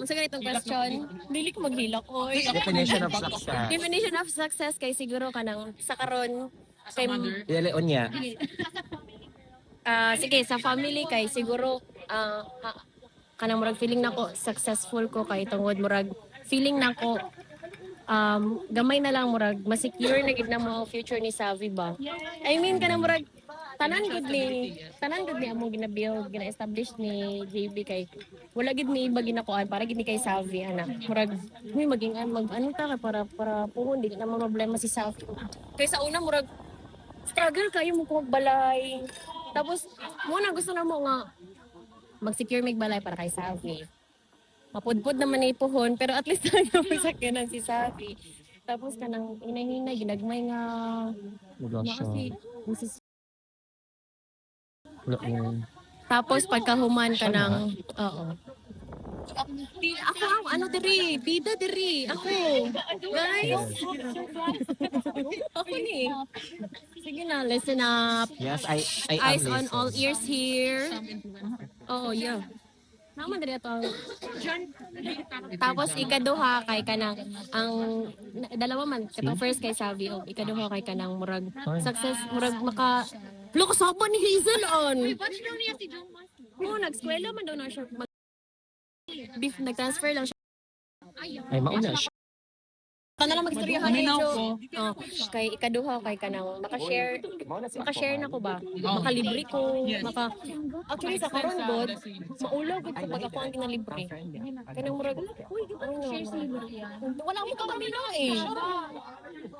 Sa ganitong question, dili ko maghilak oy. definition of success Definition of success kay siguro kanang sa karon kay dili onya sige sa family kay siguro kanang murag feeling nako successful ko kay tungod murag feeling nako gamay na lang murag ma-secure na gid na mo ang future ni Savi ba. I mean kanang murag tanan gud ni among gina-build gina-establish ni JB kay wala gid ni iba ginakuan para gid ni kay Savi ana murag huy maging ano ta kay para puhon di na mo problema si Savi kay sa una murag struggle kayo mo kung magbalay tapos muna gusto na mo nga mag-secure mig balay para kay Savi mapudpud naman ni puhon pero at least ano mo sa kanan si Savi Tapos kanang hinay-hinay ginagmay nga Wala na siya. kasi busis. Wala ko. Tapos pagkahuman ka ng oo. Ako ang ano diri, bida diri. Ako. Guys. Ako ni. Sige na, listen up. Yes, I am Eyes on listening. all ears here. Oo, yeah. Naman diri ato. Tapos ikaduha kay kanang ang dalawa man katong first kay Savi og ikaduha kay kanang murag success murag maka Loko sabo ni Hazel on. Oo, nag-eskwela man daw na siya. Nag-transfer lang siya. Ay, mauna siya. Kana lang magistoryahan ni Jo. Oh, kay ikaduha kay kanang maka-share na ko ba? Makalibre ko, actually sa karon god, maulaw gud ko pag ako ang ginalibre. Kanang murag, uy, share sa wala mo kami na eh.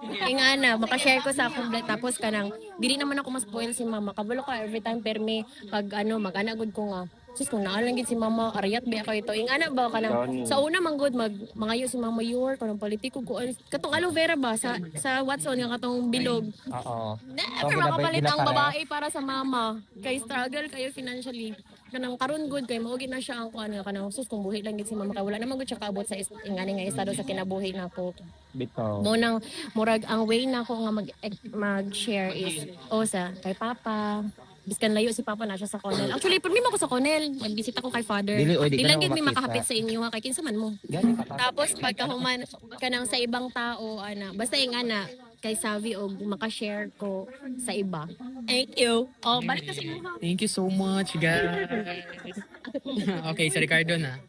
Nga na, maka-share ko sa akong blog tapos kanang dili naman ako ma-spoil si mama. Kabalo ka every time permi pag mag-ana gud ko nga. Sus kung naalang gid si mama arayat ba ako ito. Ingana ba kanang sa una man gud mangayo si mama yor kanang politiko ko katong aloe vera ba sa Watson nga katong bilog. Oo. Never makapalit ang babae para sa mama. Kay struggle kayo financially. Kanang karon good kay mao gid na siya ang kuan nga kanang sus kung buhi lang gid si mama kay wala naman gud siya kaabot sa ingani nga estado sa kinabuhi nako. Bitaw. Mo nang murag ang way na ko nga mag-share is sa kay papa. Biskan layo si papa na siya sa Conel. Actually, pag mo ko sa Conel, mag-visit ako kay father. Dili, oy, di ka lang na gid mi makita. makahapit sa inyo nga kay kinsa man mo. Gani ka pa. Tapos pagkahuman kanang sa ibang tao basta yung kay Savi og maka-share ko sa iba. Thank you. Oh, balik ka sa inyo. Thank you so much, guys. Okay, sa Ricardo na.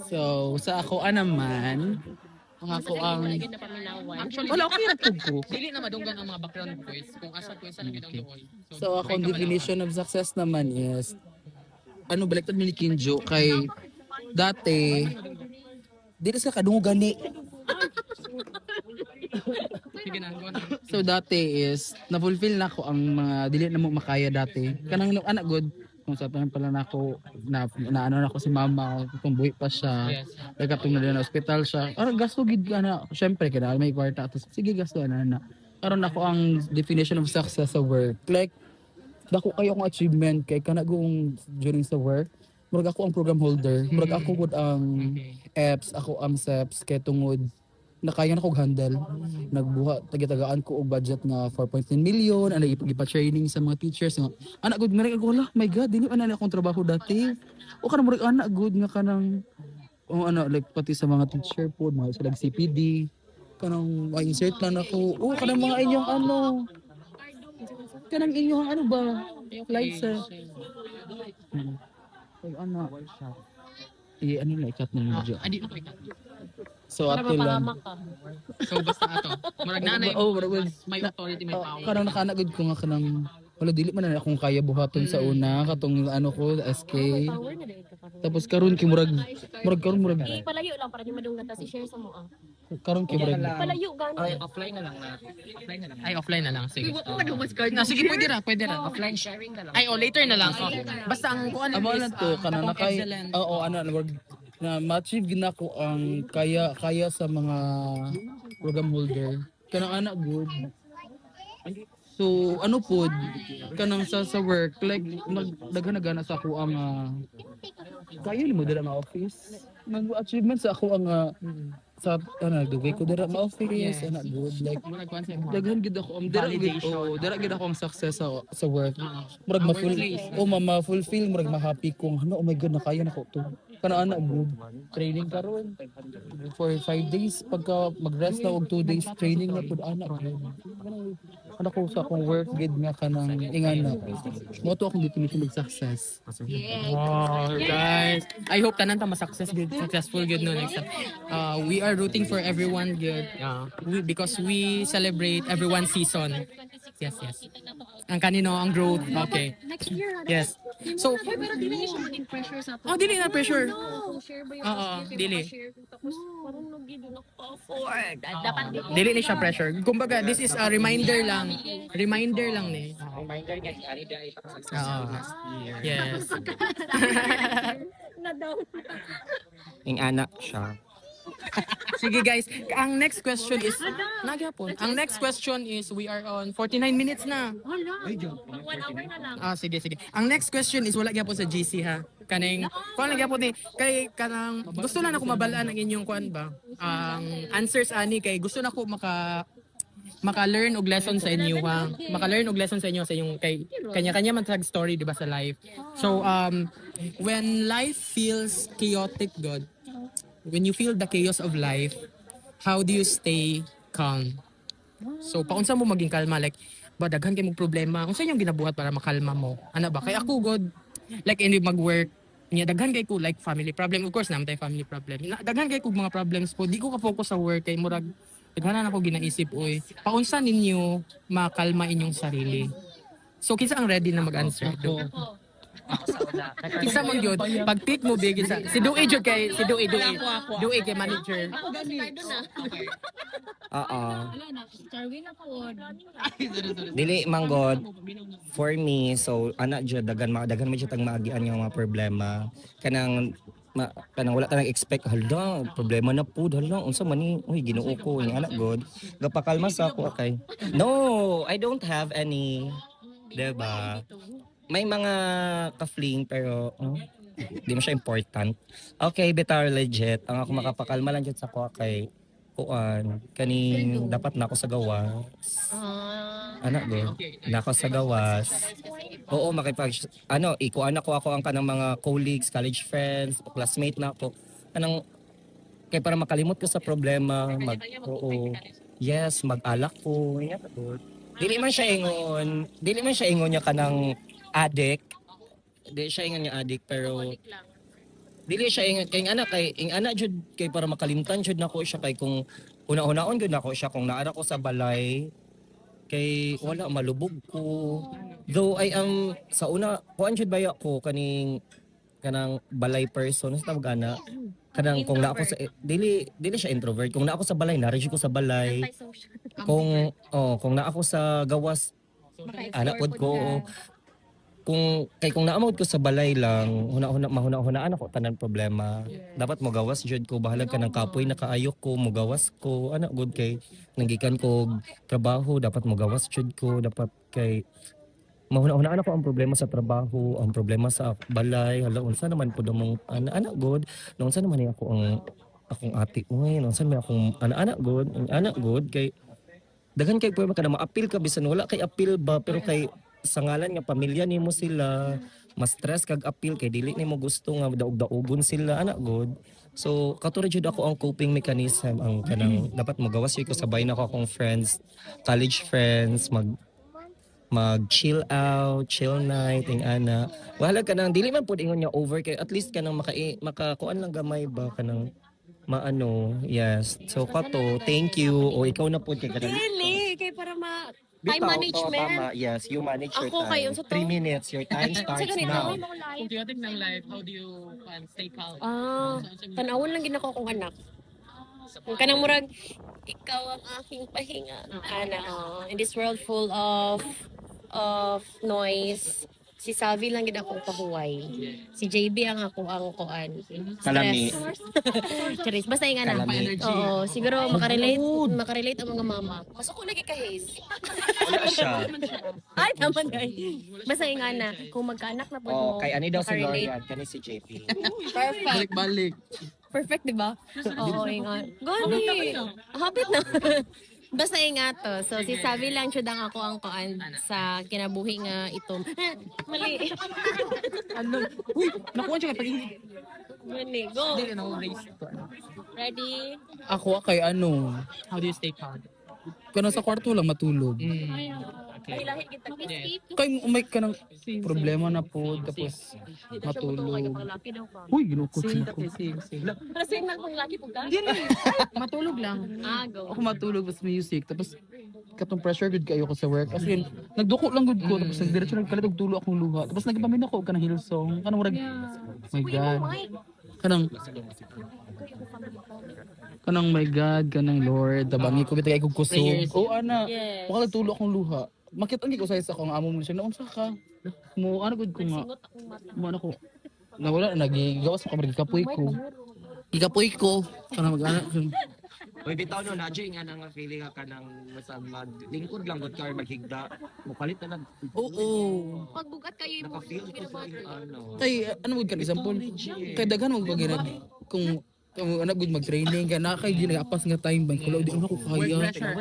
So, sa ako naman, ang ako ang... Lagi na paminawan. Actually, Wala, okay na ko. dili na madunggan ang mga background voice kung asa ko isa lang Okay. doon. So, ako ang definition of success naman is, baliktad ni Kinjo, kay dati, dito sa kadungo gani. Sige na, go na. So, dati is, na-fulfill na ko ang mga dili na mo makaya dati. Kanang anak good, kung sa pala na ako, na ano na ako si mama, kung buhi pa siya, Yes. nagkatong na din na hospital siya. Gasto gid ka na, syempre, kaya may kwarta. Tapos, sige, gasto na. Karon ako ang definition of success sa work. Like, dako kayo akong achievement kay kanagong during sa work. Murag ako ang program holder. Murag ako gud ang apps, ako ang SEPs kay tungod nakaya na kog handle. Nagbuha tagi-tagaan ko og budget nga 4.9 million, ana ipa-training sa mga teachers nga. Ana gud nga ako la, my god, dili man na akong trabaho dati. O kanang murag ana gud nga kanang like pati sa mga teacher po, mga sila CPD, kanang ma-insert lang ako. Kanang mga inyong kanang inyong ba? Like sa ikat na medyo. Adi okay ka. So Para ato lang. mapahamak ka. So basta ato. Murag nanay. May authority, may power. Karang nakanagod ko nga kanang wala dili man na akong kaya buhaton sa una katong ko SK. Power na dahil ka karon. Tapos karon ki murag murag Palayo lang para di madunggan ta si share sa mo. karon ki murag Palayo gani. Offline na lang na. Offline na lang. Ay, offline na lang. Sige. Sige, pwede ra. Offline sharing na lang. Ay, later na lang. Oh. Basta ang kuan amo lang to kanang nakay excellent. wag na ma-achieve gina ko ang kaya sa mga program holder kanang anak good. So pod kanang sa work like nagdaghan sa ako ang kaya ni mo dira ma office nag-achievement sa ako ang sa nagdugay ko dira ma office anak good like Murag kuan sa daghan gid ako dira gid ako ang success sa work murag ma-fulfill murag ma-happy kung oh my god nakaya na ko to kana anak good training karon for 5 days pagka mag-rest na og 2 days training na pud anak good ano ko sa akong work gid nga kanang ingana mo to akong definition of success. Wow, guys. I hope tanan ta successful good no next time. We are rooting for everyone good. Because we celebrate everyone's season. Yes. Ang kanino ang growth. Okay. Next year. Yes. So, Pero dili siya maging pressure sa dili na pressure. No, share ba yung Oo, dili. Tapos parang nag-give na afford. Dapat di Dili ni siya pressure. Kumbaga, this is a reminder lang. Reminder lang ni. Reminder nga ari dai para sa Oo. Yes. na daw. ing anak siya. Sige guys, ang next question is nagyapon. Ang next question is we are on 49 minutes na. Sige. Ang next question is wala gyapon sa GC ha. Kaning kuan lang gyapon ni kay kanang gusto lang ako mabalaan ang inyong kuan ba. Ang answers ani kay gusto na ko maka-learn og lesson sa inyo ha. Maka-learn og lesson sa inyo sa inyong kay kanya-kanya man tag story di ba sa life. So when life feels chaotic, God, when you feel the chaos of life, how do you stay calm? So, paunsa mo maging kalma? Like, ba, daghan kayo mong problema. Unsa yung ginabuhat para makalma mo? Ano ba? Kaya ako, God, like, hindi mag-work, niya, daghan kayo ko, like, family problem. Of course, naman tayo family problem. Daghan kayo ko mga problems po. Di ko ka-focus sa work. Kay murag, daghanan ako ginaisip, oy. Paunsa ninyo makalma inyong sarili? So, kinsa ang ready na mag-answer? Kinsa man yun, pag pick mo big sa si Dui jud kay Dui kay manager. Oo. Dili manggod for me, so anak jud daghan mo jud tang maagian nga mga problema kanang wala ta nang expect halda problema na pud halda unsa man ni uy Ginoo ko yung anak god gapakalma sa ako okay. No, I don't have any, diba? May mga ka-fling pero di mo siya important. Okay, bitar legit. Ang ako makapakalma lang dyan sa ko kay kuan kaning dapat na ako sa gawas. Anak go. Na ako sa gawas. Oo, ikuan ako ang kanang mga colleagues, college friends, classmate na ako. Kanang kay para makalimot ko sa problema, mag-alak ko. Dili man siya ingon niya kanang addict. Di siya ingon niya addict pero dili siya ingon kay anak jud kay para makalimtan jud nako siya kay kung una-unaon gud nako siya kung naara ko sa balay kay wala malubog ko. Though I am sa una kuan jud baya ko kanang balay person sa tawag ana. Kanang kung na ako sa dili siya introvert. Kung na ako sa balay, nari ko sa balay. Kung na ako sa gawas, anak pod ko. Kung naamod ko sa balay lang, mahuna-hunaan ako tanan problema. Dapat mo gawas jud ko bahalag ka ng kapoy na kaayok ko, mo gawas ko. Anak good kay nanggikan ko trabaho, dapat mo gawas jud ko, dapat kay mahuna-hunaan ako ang problema sa trabaho, ang problema sa balay. Hala unsa naman pud mong anak good. Unsa naman ni ako akong ate uy, unsa man akong anak good kay daghan kay pwede ka na ma-appeal ka bisan wala kay appeal ba pero kay sa ngalan nga pamilya nimo sila mas stress kag appeal kay dili nimo gusto nga daog-daogon sila anak god. So katuro jud ako ang coping mechanism ang kanang dapat magawas ko sabay na ako akong friends, college friends, mag chill night ing ana. Wala ka nang dili man pud ingon niya over kay at least kanang makakuan lang gamay ba kanang yes. So kato, thank you. O ikaw na pud kay kanang Dili, kay para time management. Tama. Yes, you manage your Ako time. kayo, sa 3 minutes, your time starts ganito, now. Kung chaotic ng life, how do you stay calm? Tanawon lang gid ako kong anak. Kung kanang murag ikaw ang aking pahinga. In this world full of noise, si Savi lang gid akong pahuway. Si JB ang ako ang kuan. Kalami. Charis, basta yung anak. Kalami. Oo, siguro makarelate ang mga mama. Mas ako lagi kahis. Wala siya. Ay, naman guys. Basta yung anak, kung magkaanak na po mo. Kay ani daw si makarelate. Lorian, kani si JP. Perfect. Balik. Perfect, di ba? Oo, ingat. Gani. Habit na. Basta ingat to. So, si Savi lang siya dang ako ang kuan sa kinabuhi nga ito. Mali. Uy, nakuha siya kay pag Mali. Go. dili na race to. Ready? Ako kay How do you stay calm? kana sa kwarto lang matulog. Ay, lahi kita. Kay umay ka ng problema na po tapos matulog. Laki daw ka. Uy, ginukot Same na ko. same. Kasi nang pang laki po ka? Matulog lang. Go. Ako matulog tapos music tapos katong pressure gud kayo ko sa work as in nagduko lang gud ko tapos nagdiretso nagkalatog tulo akong luha tapos nagipamin ako og kanang Hillsong kanang murag my god kanang my god kanang Lord tabangi ko bitay kog kusog Prayers. ana Yes. wala tulo akong luha makita ang ko sa isa ko ang amo mo siya naunsa ka mo gud ko nga Singot akong mata. mo ko nawala nagigawas ako marigkapoy ko Gikapoy ko. Kana mag-ana. Uy, bitaw no, nadyo nga nga feeling ka ng basta maglingkod lang gud ka or maghigda. Mupalit na lang. Oo. Pagbugat kayo mo. Naka-feel ko sa ano. Kay ano mo kan example? Kay daghan mo pag kung ano gud mag-training ka na kay ginagapas nga time bank kulo di ako Work kaya. pressure.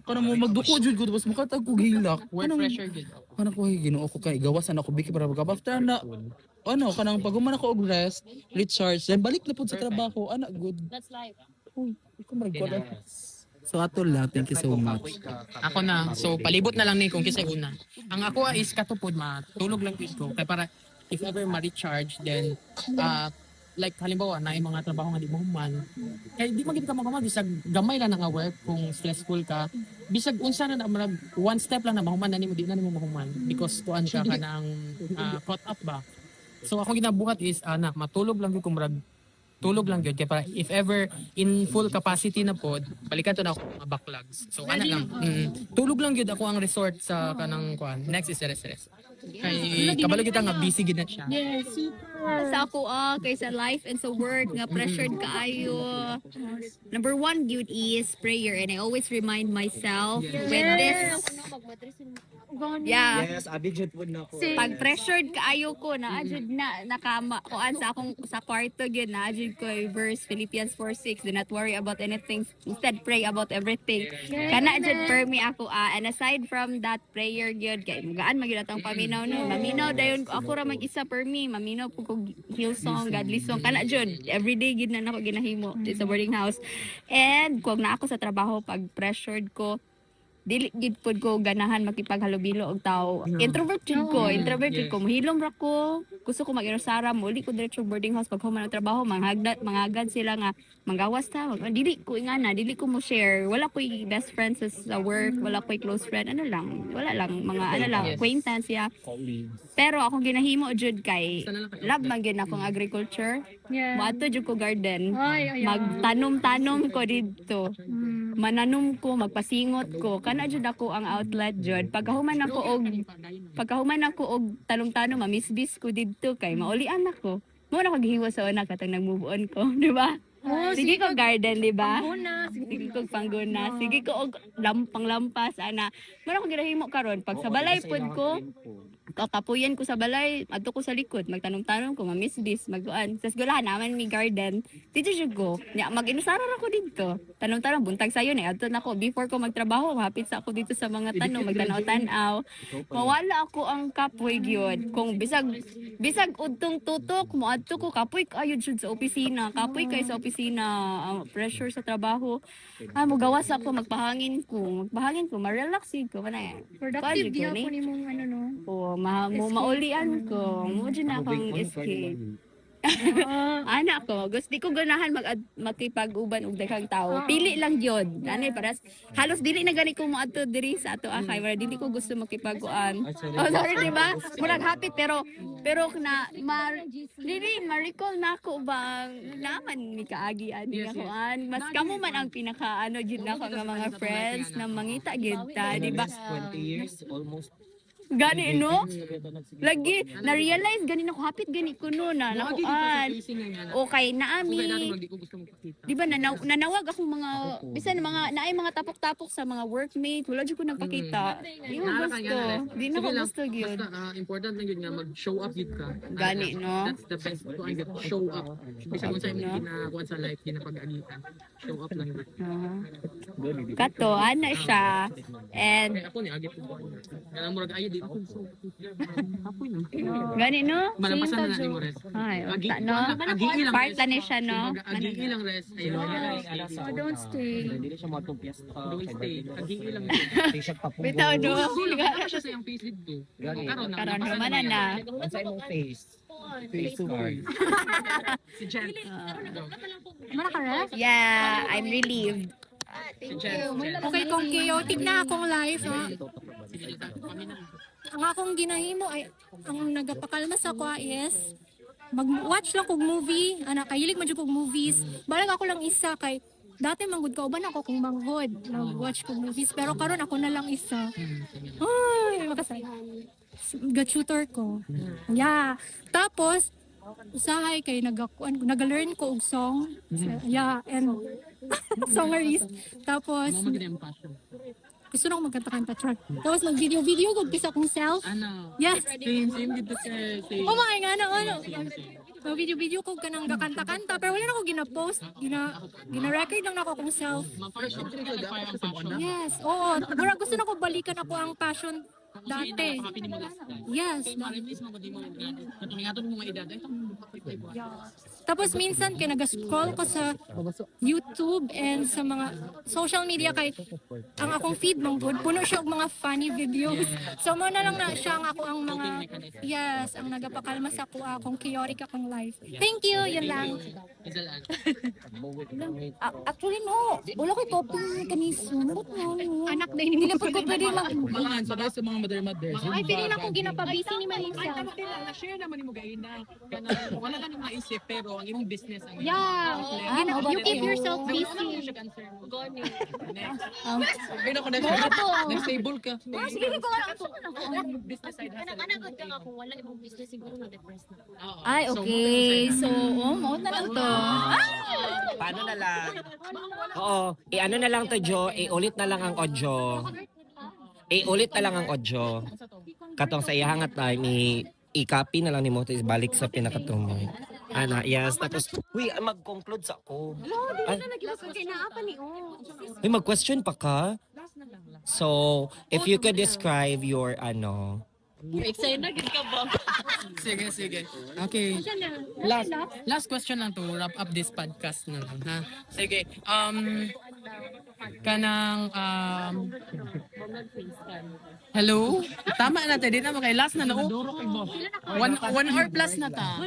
Kana mo magduko jud ko tapos makatag ko hilak. Work pressure gid. Ano ko Ginoo ko kay gawasan ako biki para after na ano kanang pag human ako og rest, recharge, then balik na pud sa trabaho. Ana good. That's life. Uy, ikaw maragwala. So ato lang, thank you so much. Ako na. So palibot na lang ni kung kisay una. Ang ako is katupod matulog lang gid ko kay para if ever ma-recharge then like halimbawa na yung mga trabaho nga di mo human kay di magid ka mahuman bisag gamay lang nga work kung stressful ka bisag unsa na marag one step lang na mahuman na nimo di na nimo mahuman because kuan ka kanang caught up ba. So akong ginabuhat is na matulog lang gid ko marag tulog lang gyud kay para if ever in full capacity na pod balikan to na ako mga backlogs. So ana lang tulog lang gyud ako ang resort sa kanang kuan. Next is rest. Kay kabalo kita nga busy gid na siya. Yes, super. Sa ako kay sa life and sa work nga pressured kaayo. Number 1 gyud is prayer and I always remind myself when this yeah Yes, abi jud pud na ko. pag pressured kaayo ko na ajud na nakama kuan sa akong sa kwarto gyud na ajud ko yung verse Philippians 4:6 do not worry about anything instead pray about everything kana ajud per me ako and aside from that prayer gyud kay magaan magyud atong paminaw no maminaw dayon ko ako ra mag-isa per me maminaw po ko Hillsong godly song kana jud everyday gyud na nako ginahimo sa boarding house and kung na ako sa trabaho pag pressured ko dili gid pod ko ganahan makipaghalubilo og tao. Introvert jud ko, Mahilom ra ko. Gusto ko mag-inusara, muli ko diretso boarding house pag human ang trabaho, mangagad sila nga manggawas ta. Dili ko ingana, dili ko mo share. Wala ko'y best friends sa work, wala ko'y close friend, wala lang mga acquaintance ya. Pero akong ginahimo jud kay love man gyud akong agriculture. Yeah. Moadto jud ko garden. Ay. Magtanom-tanom ko dito. Mananom ko, magpasingot ko. Kana jud ako ang outlet jud. Pagkahuman ako og tanong-tanong, mamisbis ko didto kay maulian ako. Mo na kaghiwa sa una katang nag-move on ko, di ba? Oh, Sige ko garden, di ba? Pangguna. Sige ko pangguna. Sige ko og panglampas ana. Mo na ko ginahimo karon pag sa balay pod ko. Katapuyan ko sa balay, adto ko sa likod, magtanong-tanong ko, mamisbis, magduan. Sa eskwelahan naman mi garden. Dito jud ko. Nya mag-inusara ra ko dito. Tanong-tanong buntag sayo ni adto nako before ko magtrabaho, hapit sa ako dito sa mga tanong, magtanaw-tanaw. Mawala ako ang kapoy gyud. Kung bisag udtong tutok mo adto ko kapoy kayo jud sa opisina. Kapoy kay sa opisina, pressure sa trabaho. Mogawas ako, magpahangin ko, ma-relax ko man. Productive di ako ni mong ano no. Maulian ko. Mo dyan akong escape. Anak ko, gusto ko ganahan makipag-uban og daghang tao. Pili lang yun. Ano paras halos dili na gani ko mo adto diri sa ato akay, wala dili ko gusto makipag-uan. Oh, sorry, di ba? Murag hapit pero na dili ma-recall na ako bang naman mi kaagi ani nga kuan. Mas kamo man ang pinaka jud nako nga mga friends na mangita gid ta, di ba? 20 years almost. Gani no? Lagi na-realize gani nako hapit gani ko no na nakuan. Okay naami. Di ba nanawag ako mga bisan mga naay mga tapok-tapok sa mga workmate, wala jud ko nagpakita. Di ko gusto. Di na ko gusto gyud. Basta important lang yun nga mag-show up yun ka. Gani no. That's the best ko ang show up. Kasi kung sa imong ginakuan sa life, ginapag-agitan. Show up lang yun. Kato ana siya. And Kaya ako ni agit ko. Kaya murag ayo di ako. Apoy na. gani no. Malampasan na ni mo res. Ay, Agi no. agi ilang Part na siya no. Agi ilang res. Ayun. Oh, don't stay. Dili siya matong Don't stay. Agi ilang. T-shirt pa po. Bitaw no. Wala siya sa iyang face dito. Gani. Karon naman na. Ang sa imong face. Face to face. Si Jen. Mara ka ref? Yeah, I'm relieved. Si Jen. Okay, kung chaotic na akong life, ha? Ang akong ginahimo ay, ang nagapakalma sa kwa is, mag-watch lang kog movie, kahilig man jud kog movies. Balag ako lang isa kay, dati manggod ka, uban ako kung manggod, nag-watch kog movies, pero karon ako na lang isa. Ay, makasay. Ga-tutor ko. Yeah. Tapos, usahay kay nag-learn ko og song. Yeah, and songaries. Tapos gusto na ako magkanta-kanta track. Tapos mag-video ko sa akong self. Ano? Yes. Same dito sir. Oh my God, ano. Video ko kanang gakanta-kanta pero wala na ako gina-post. Gina-record lang na ako akong self. Yes. Oo. Mura gusto na ko balikan ako ang passion dati. Yes. Tapos minsan kaya nag-scroll ko sa YouTube and sa mga social media kay ang akong feed mong good puno siya og mga funny videos. So mo na lang na siya ang ako ang mga ang nagapakalma sa ako akong chaotic akong life. Thank you, yun lang. Actually, no. Wala ko copy kanis. Anak din Hindi na po ko pwede Mga sa sa mga mother. Ay, feeling ako ginapabisi ni Manisa. Share naman mo gaina. Wala ka nang maisip pero ang imong business ang Yeah. You keep yourself busy. Ay nako next table ka. Sige ko Business side hustle. Anak ka nga kung wala ibang business siguro na-depressed na. Ay, okay. So, maot na lang to. Paano na lang? Oo, ano na lang to, Jo, ulit na lang ang audio. Ulit na lang ang audio. Katong sa ihangat time, i-copy na lang ni mo, tapos balik sa pinakatumoy. Ana, yes. Tapos, mag-conclude sa ako. Ay, mag-question pa ka? So, if you could describe your, Sige. Okay. Last question lang to wrap up this podcast na lang, ha. Sige. Kanang hello? Tama na tayo. Di na kay last na no. 1 hour plus na ta.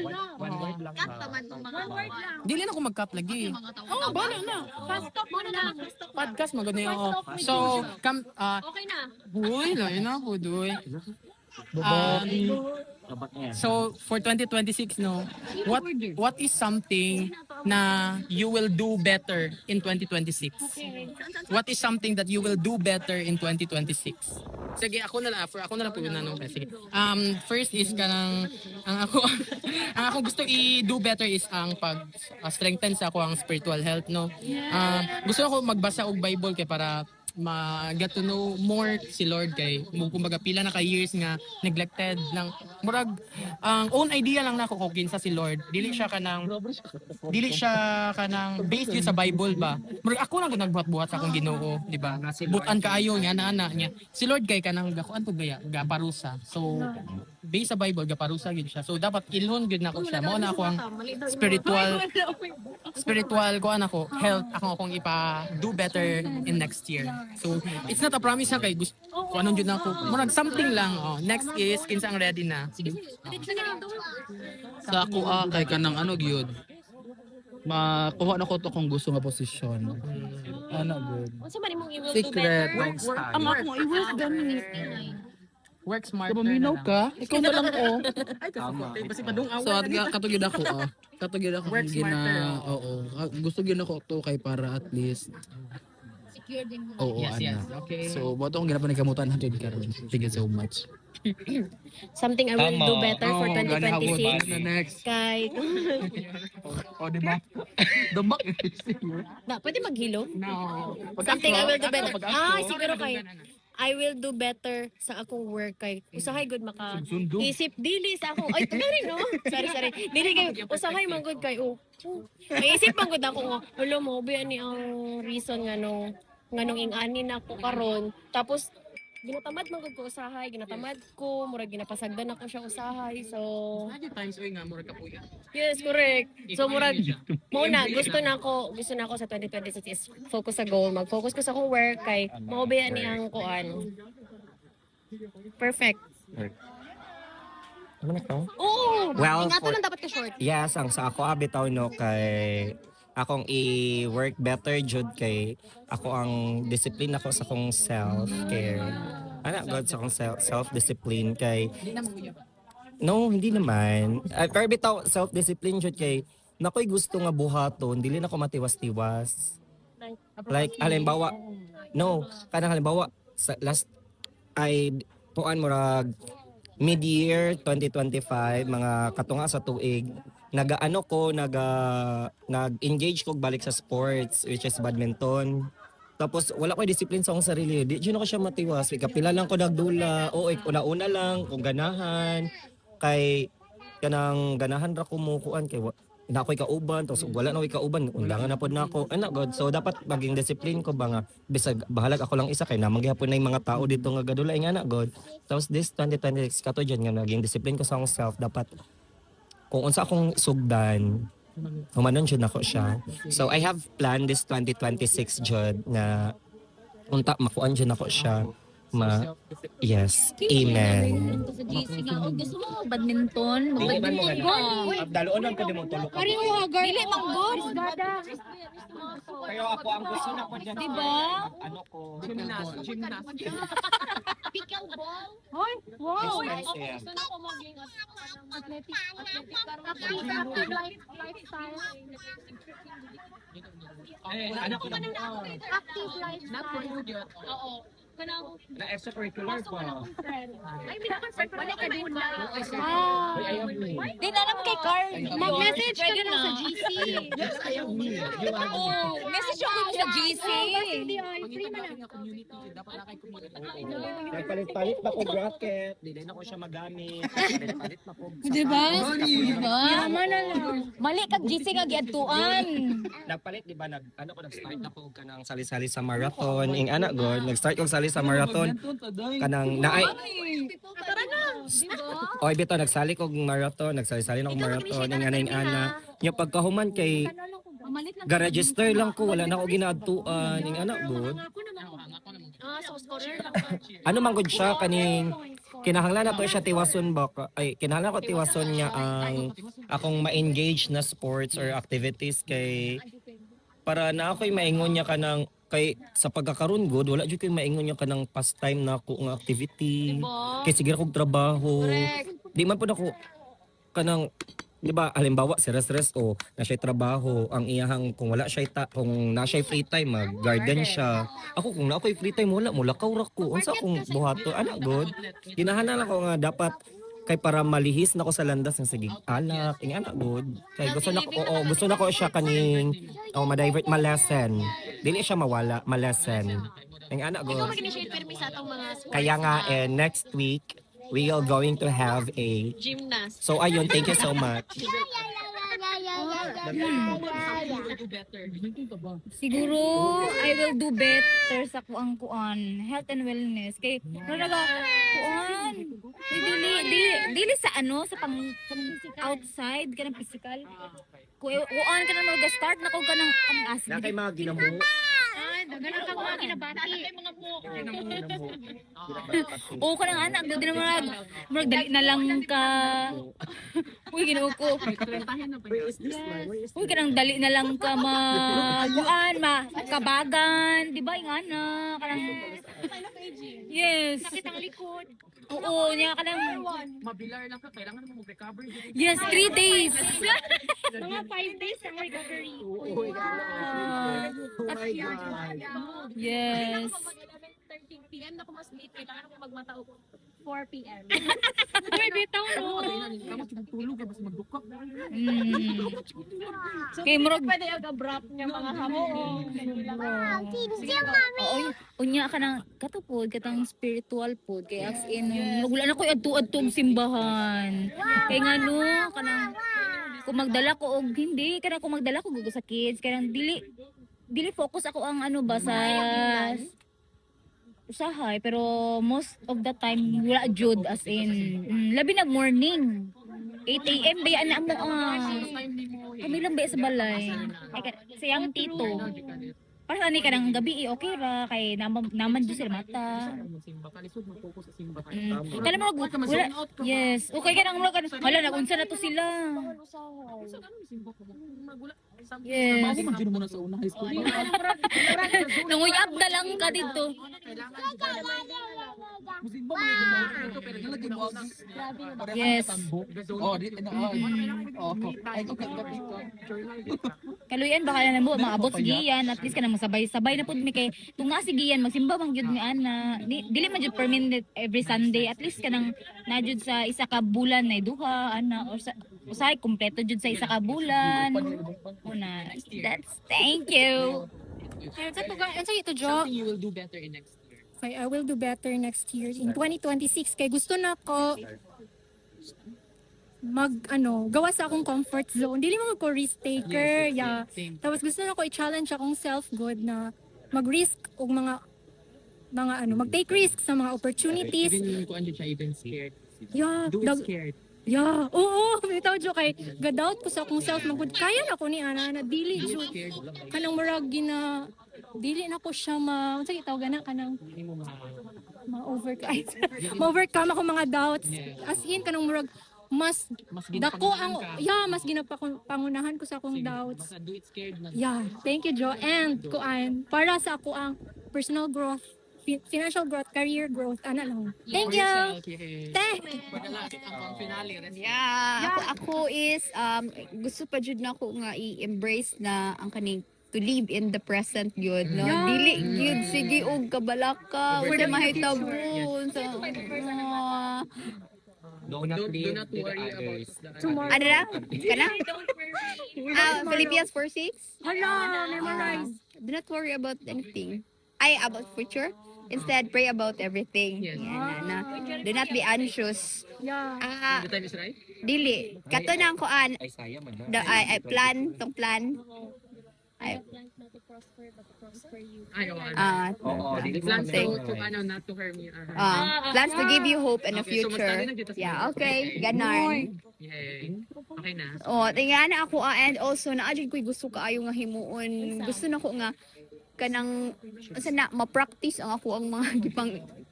Dili na ko mag-cut lagi. Oh, bala na. Fast talk mo na lang. Podcast maganda yun. So, Okay na. Uy, layo na po, doy. So for 2026 no, what is something na you will do better in 2026? What is something that you will do better in 2026? Sige, ako na lang po yun na sige. First is kanang ang ako gusto i-do better is ang pag strengthen sa ako ang spiritual health no. Gusto ko magbasa og Bible kay para get to know more si Lord kay kumbaga pila na ka years nga neglected ng murag ang own idea lang nako kung kinsa si Lord dili siya kanang based yun sa Bible ba murag ako lang nagbuhat-buhat sa akong Ginoo di ba butan kaayo niya na niya si Lord kay kanang gakuan to gaya gaparusa so based sa Bible gaparusa gid siya so dapat ilhon gid nako siya mao na ako ang spiritual ko anako health akong ipa do better in next year. So, it's not a promise na kay gusto ko anong yun ako. Murag something lang. Next is, kinsa ang ready na. Sige. Sa ako kay kanang gyud. Makuha na ko to kung gusto nga posisyon. Good. Unsa man imong i-will do Secret. better? Ang ako i-work gamit. Work smarter Paminaw na lang. ka? Ikaw na lang Basi padung So at katugid ako katugid ako Work smarter, gusto gyud ako to kay para at least Secure din mo. oo Yes. ana. Okay. So mo to ginapan kamutan natin karon. Thank you so much. Something I will do better for 2026. Next. Kay Di ba? Dambak. pwede maghilo. No. Something I will do better. Siguro kay I will do better sa akong work kay usahay good maka isip dili sa akong ay tuloy no sorry dili kay usahay man good kay may isip man good ako ulo mo bi ani ang reason nganong ingani na ako karon tapos ginatamad man gud ko usahay ginatamad ko murag ginapasagdan ako siya usahay so Times oy nga murag ka po yan. yes correct so murag muna gusto na ako sa 2026 is focus sa goal mag-focus ko sa akong work kay maubaya ni ang kuan perfect Ano na to? oh Well, ingatan for- lang dapat ka short Yes, ang sa ako bitaw no kay akong i-work better jud kay ako ang discipline ako sa akong self-care. God sa akong self-discipline kay no, hindi naman. Pero bitaw self-discipline jud kay nakoy gusto nga buhaton, dili na ko matiwas-tiwas. Like halimbawa, kanang halimbawa sa last ay tuan murag mid-year 2025 mga katunga sa tuig nag-engage ko balik sa sports, which is badminton. Tapos wala ko discipline sa akong sarili. Di ko siya matiwas. Kapila lang ko nagdula. O una-una lang kung ganahan. Kay kanang ganahan ra ko mo kuan kay na ako'y kauban, tapos wala na ako'y kauban, undangan na pod na ako. God. So dapat maging discipline ko ba nga bisag bahalag ako lang isa kay namang gyapon na yung mga tao dito nga gadula nga na God. Tapos this 2026 kato dyan nga naging discipline ko sa akong self, dapat kung unsa akong sugdan, humanon jud nako siya. So I have planned this 2026 jud na unta makuan jud nako siya. Yes. Amen. Sa GC nga, gusto mo badminton? Mag-badminton ko. Daloon lang ko di mo tulog. Pari mo hagar. Dili mang good. Pero ako ang gusto na ko dyan. Diba? Ano ko? Gymnast. Hoy, wow. Expensive. Ano ko lang Active life. Not for you, Diyo. na extracurricular pa. Ay, minakonsert wala ka din ba? Ah. Di na naman kay Carl. Mag-message ka na lang sa GC. Yes, I am here. You are Oh, message ako sa GC. Hindi ay, free man na. Community, dapat na kay community. Nagpalit-palit pa ko bracket. Di na ko siya magamit. Palit-palit pa ko. Diba? Diba? Yaman na lang. Mali kag GC nga giadtuan. Nagpalit, di ba? Nag-start na ko kanang sali-sali sa marathon. Ing anak god, nag-start ko sali sa marathon. Kanang naay. Oy, bito, nagsali ko marathon. Nagsali-sali na ko marathon. Ing ana. Yung pagkahuman kay ga-register lang ko. Wala na ako ginaadtuan. Ing anak god. So scorer. Ano man gud siya kaning kinahanglan na to siya tiwason ba ay kinahanglan ko tiwason niya ang akong ma-engage na sports or activities kay para na ako'y maingon niya kanang kay sa pagkakaroon good wala jud koy maingon niya kanang pastime na ako nga activity kay sige akong trabaho di man pud ako kanang di ba halimbawa si Res o na siya trabaho ang iyahang kung wala siya kung na siya free time mag garden siya ako kung na ako'y free time wala mo lakaw ra ko unsa akong buhato ana god ginahanan ako nga dapat kay para malihis na ko sa landas ng sige anak ing anak good kay gusto na ko gusto na ko siya kaning ma-divert ma-lesson dili siya mawala ma-lesson ing anak Ikaw good mag-initiate permi sa atong mga sports. kaya nga next week we are going to have a Gymnast. so ayun thank you so much Siguro I will do better sa kuan health and wellness kay naga kuan dili sa ano sa pang outside kanang physical kuan ka na mag-start na ko kanang acid na kay mga ginamo Ganun ka mga kinabati. o kanang anak do din murag dali na lang ka uy ginoo ko uy kanang dali na lang ka kuan kabagan di ba ingana kanang yes Sakit ang likod. oo niya kanang Mabilar lang ka, kailangan mo mag-recover. yes 3 days Mga 5 days ang recovery. yes 11:30 PM na ko mas late. Kailangan ko magmatao 4 PM. Uy, bitaw no. Kamu cuma tulog, basta magduka. kay murag Pwede yung abrupt niya mga hamon. oo unya ka nang katupod katang spiritual pod kay as in wala na koy adto-adto og simbahan kay ngano kanang kung magdala ko og hindi kanang kung magdala ko sa kids kanang dili focus ako ang ano ba sa usahay pero most of the time wala jud as in labi na morning 8 AM ba yan na mo kami lang ba sa balay ay sayang tito para ani ka ng gabi okay ra kay naman jud sila mata Simba ka, lisod mag-focus sa simba. kana mo wala yes okay ka nang wala na unsa na to sila yes Bago man mo na sa una high school. nanguyab na lang ka dito Yes. Oh, di na. Oh. Ay, Kaluyan baka na mo maabot si Gian, at least kana masabay-sabay na pud mi kay tung naa si Gian magsimba man gyud mi ana. Dili man jud per minute every Sunday, at least kanang na jud sa isa ka bulan na duha ana or sa usahay kompleto jud sa isa ka bulan. Una, that's thank you. Ayun, sa tuga, sa ito, Jo. Something you will do better in next year. Okay, I will do better next year in 2026 kay gusto na ko gawa sa akong comfort zone. Dili mo ko risk taker, yeah. Same. Tapos gusto na ko i-challenge akong self good na mag-risk og mga mag-take risk sa mga opportunities. Even kung ano siya, even scared. Yeah, Do it scared. yeah. Oo, bitaw jo kay ga-doubt ko sa akong self magud kaya na ko ni ana na dili jo. Kanang murag gina dili na ko siya unsa gitawag na kanang ma-overcome ako mga doubts. As in kanang murag mas dako ang mas ginapangunahan ko sa akong doubts. Basta do it scared na. Yeah, thank you Jo. And kuan para sa ako ang personal growth, financial growth, career growth, ana lang. Thank you. Thank Pagkalapit ang finale. Yeah, ako is gusto pa jud na ako nga i-embrace na ang kaning to live in the present yun, no? Yeah. Dili yun sige og kabalaka or mahitabon sa Do not Do not worry about tomorrow. ano na? Kana? Philippians 4:6. Hala, memorize. Do not worry about anything. About future. Instead, pray about everything. Yes. Yan, na. Do not be anxious. Yeah. The time is right? Dili. Kato na ang kuan. Ay, saya man. I plan, tong plan. Ay, oo. Oo, dili Plans Something. to not to harm you. Plans to give you hope in the Okay, so future. magtali na dito sa Yeah, mga- okay. Ganon. Yay. Okay na. Tingnan na ako and also naadjud ko'y gusto kaayo nga himuon. Gusto na ko nga kanang sana ma-practice ang ako ang mga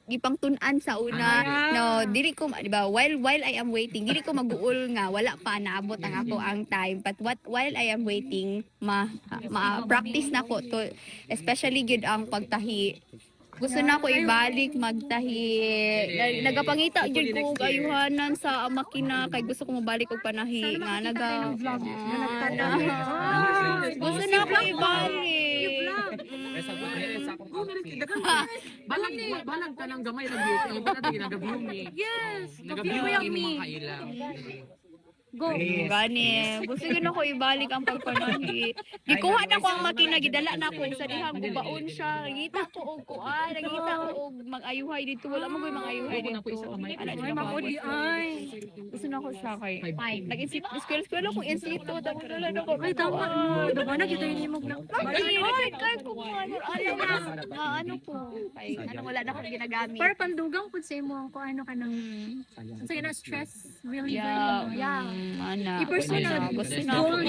gipang tun-an sa una. No, dili ko di ba while I am waiting, dili ko mag-uol nga wala pa naabot ang ako ang time, but while I am waiting ma-practice na ko to, especially gid ang pagtahi. Gusto na ko ibalik magtahi. Nagapangita jud ko og ayuhanan sa makina kay gusto ko mabalik og panahi nga gusto na ko ibalik. Balag ka ng gamay na beauty. Ang pala ginagablumi. Yes. Nagablumi ang mga kailang. Go. Gani, gusto ko na ko ibalik ang pagpanahi. Gikuha na ko ang makina, gidala na ko sa dihang gubaon siya. Nagita ko og kuan, nagita ko og mag-ayuhay dito. Wala mo koy mag-ayuhay dito. Ay, makodi ay. Gusto na ko siya kay nag-insist eskwela kung insito tapos wala na ko. Ay, tama. Diba na kita yung imog na. Ay, kay ko ano ko. Kay wala na ko ginagamit. Para pandugang po sa imo kung ano ka ng sa na stress reliever. Yeah. Ana. I-personal. Gusto na ako.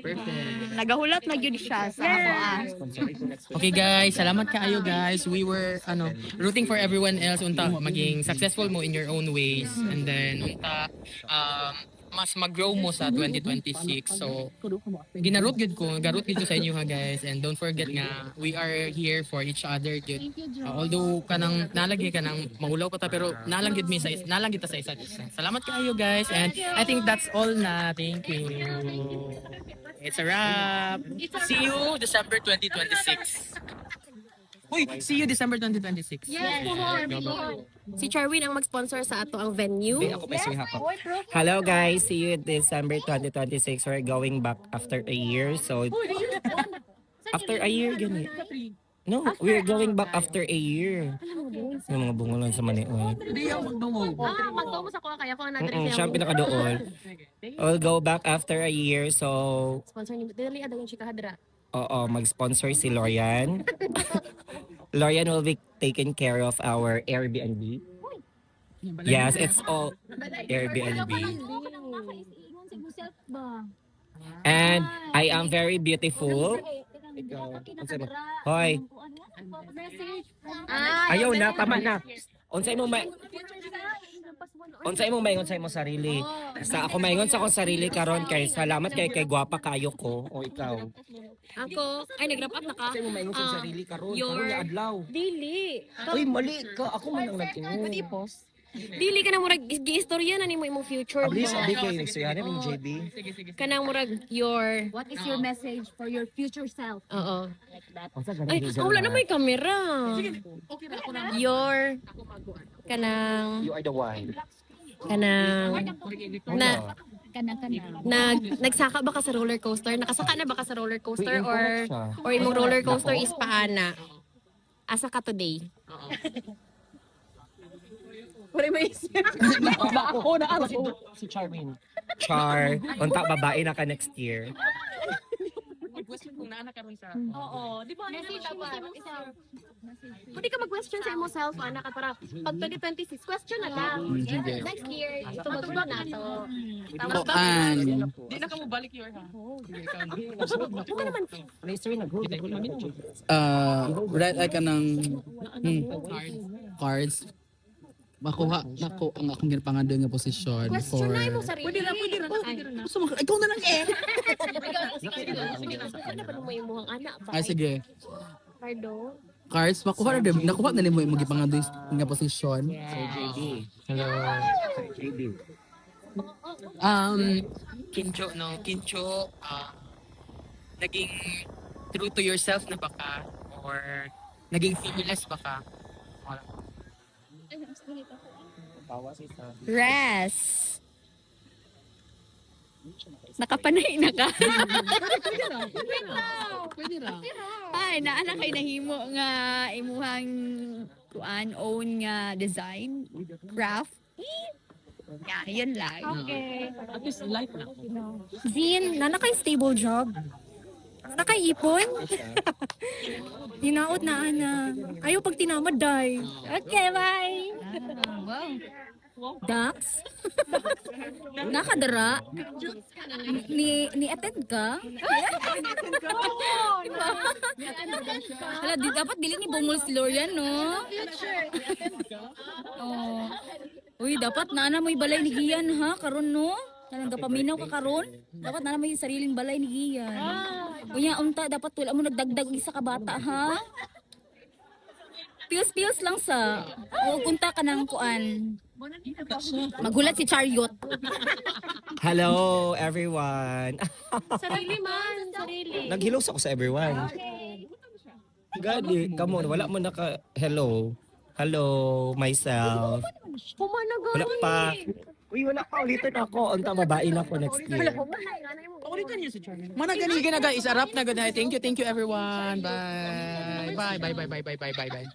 Perfect. Nagahulat na yun siya sa ako. Okay guys, salamat kaayo guys. We were rooting for everyone else unta maging successful mo in your own ways, and then unta mas mag-grow mo sa 2026. So garot gud ko sa inyo ha guys, and don't forget nga we are here for each other gud. Although kanang nalagi kanang maulaw pa ta, pero nalang kita sa isa't isa. Salamat kaayo guys, and I think that's all na. Thank you. It's a wrap. See you December 2026. Uy, see you December 2026. Yes, Si Charwin ang mag-sponsor sa ato ang venue. Ako pa siya hapon. Hello guys, see you December 2026. We're going back after a year. So after a year gani. No, we're going back after a year. Yung mga bungulan sa Manioy. Hindi ako magdungog. Magtumo sa ko kaya ko na Siya ang pinakadool. We'll go back after a year. So, sponsor ni dili adang chika hadra. oo, mag-sponsor si Lorian. Lorian will be taking care of our Airbnb. Yes, it's all Airbnb. And I am very beautiful. Hoy. Ayaw na, tama na. Unsay mo Unsa imong maingon sa imong sarili? Sa ako maingon sa akong sarili karon kay salamat kay gwapa kayo ko o ikaw. Ako, ay nag-wrap up na ka? Unsa imong maingon sa sarili karon? your- Karon nga adlaw. Dili. Uy, mali ka. Ako man ang nag-ingon. Dili ka na murag gi-istorya na nimo imong future Abli mo. sabi kay nagsuyahan ni JB. Kanang murag your What is your message for your future self? Oo. Unsa Ay, wala na may kamera. Your kanang You are the one. na Kana. nagsaka ba ka sa roller coaster? Nakasaka na ba ka sa roller coaster or imong roller coaster is paana? Asa ka today? Ako na si Charmin. Char, unta babae na ka next year. Question kung naana karon sa Message mo sa imong self. Pwede ka mag-question sa imong self, ana ka para pag 2026 question na lang. Sige. Next year, ito matubag na to. Kuan. di na ka mo balik your ha. Right ay ka ng cards. Makuha nako ang akong ginapangando nga posisyon Question for na imong sarili. Pwede na. Gusto mo ikaw na lang eh. Ano pa mo imong anak ba? Ay sige. Pardo. Cards makuha na din. Nakuha na nimo imong gipangando nga posisyon. Hello. JB. Kincho, no? Kincho, naging true to yourself na baka? Or naging fearless baka? Ras. Nakapanay na ka. Ay, naana kay nahimo nga imuhang kuan own nga design, craft. Yeah, yun lang. At least life na. Zin, na kay stable job. Na kay ipon. Tinaot na ana. Ayaw pag tinamad day. Okay, bye. Dax? Nakadara? Ni attend ka? Hala, di dapat dili ni bumol si Lorian, no? Oh. Uy, dapat nana mo'y balay ni Gian, ha? Karon, no? Kanang gapaminaw ka karon, dapat nana mo'y sariling balay ni Gian. Unya, unta, dapat wala mo nagdagdag og isa ka bata, ha? Pills lang sa o unta ka ng kuan. Magulat si Chariot. Hello everyone. Sarili man, sarili. Naghilos ako sa everyone. Gadi, come on, wala mo naka hello. Hello myself. Pumanagan. Wala pa. Uy, wala pa ulitin ako. Unta babae na ako next year. Mana gani na guys, arap na gani. Thank you everyone. Bye. Bye.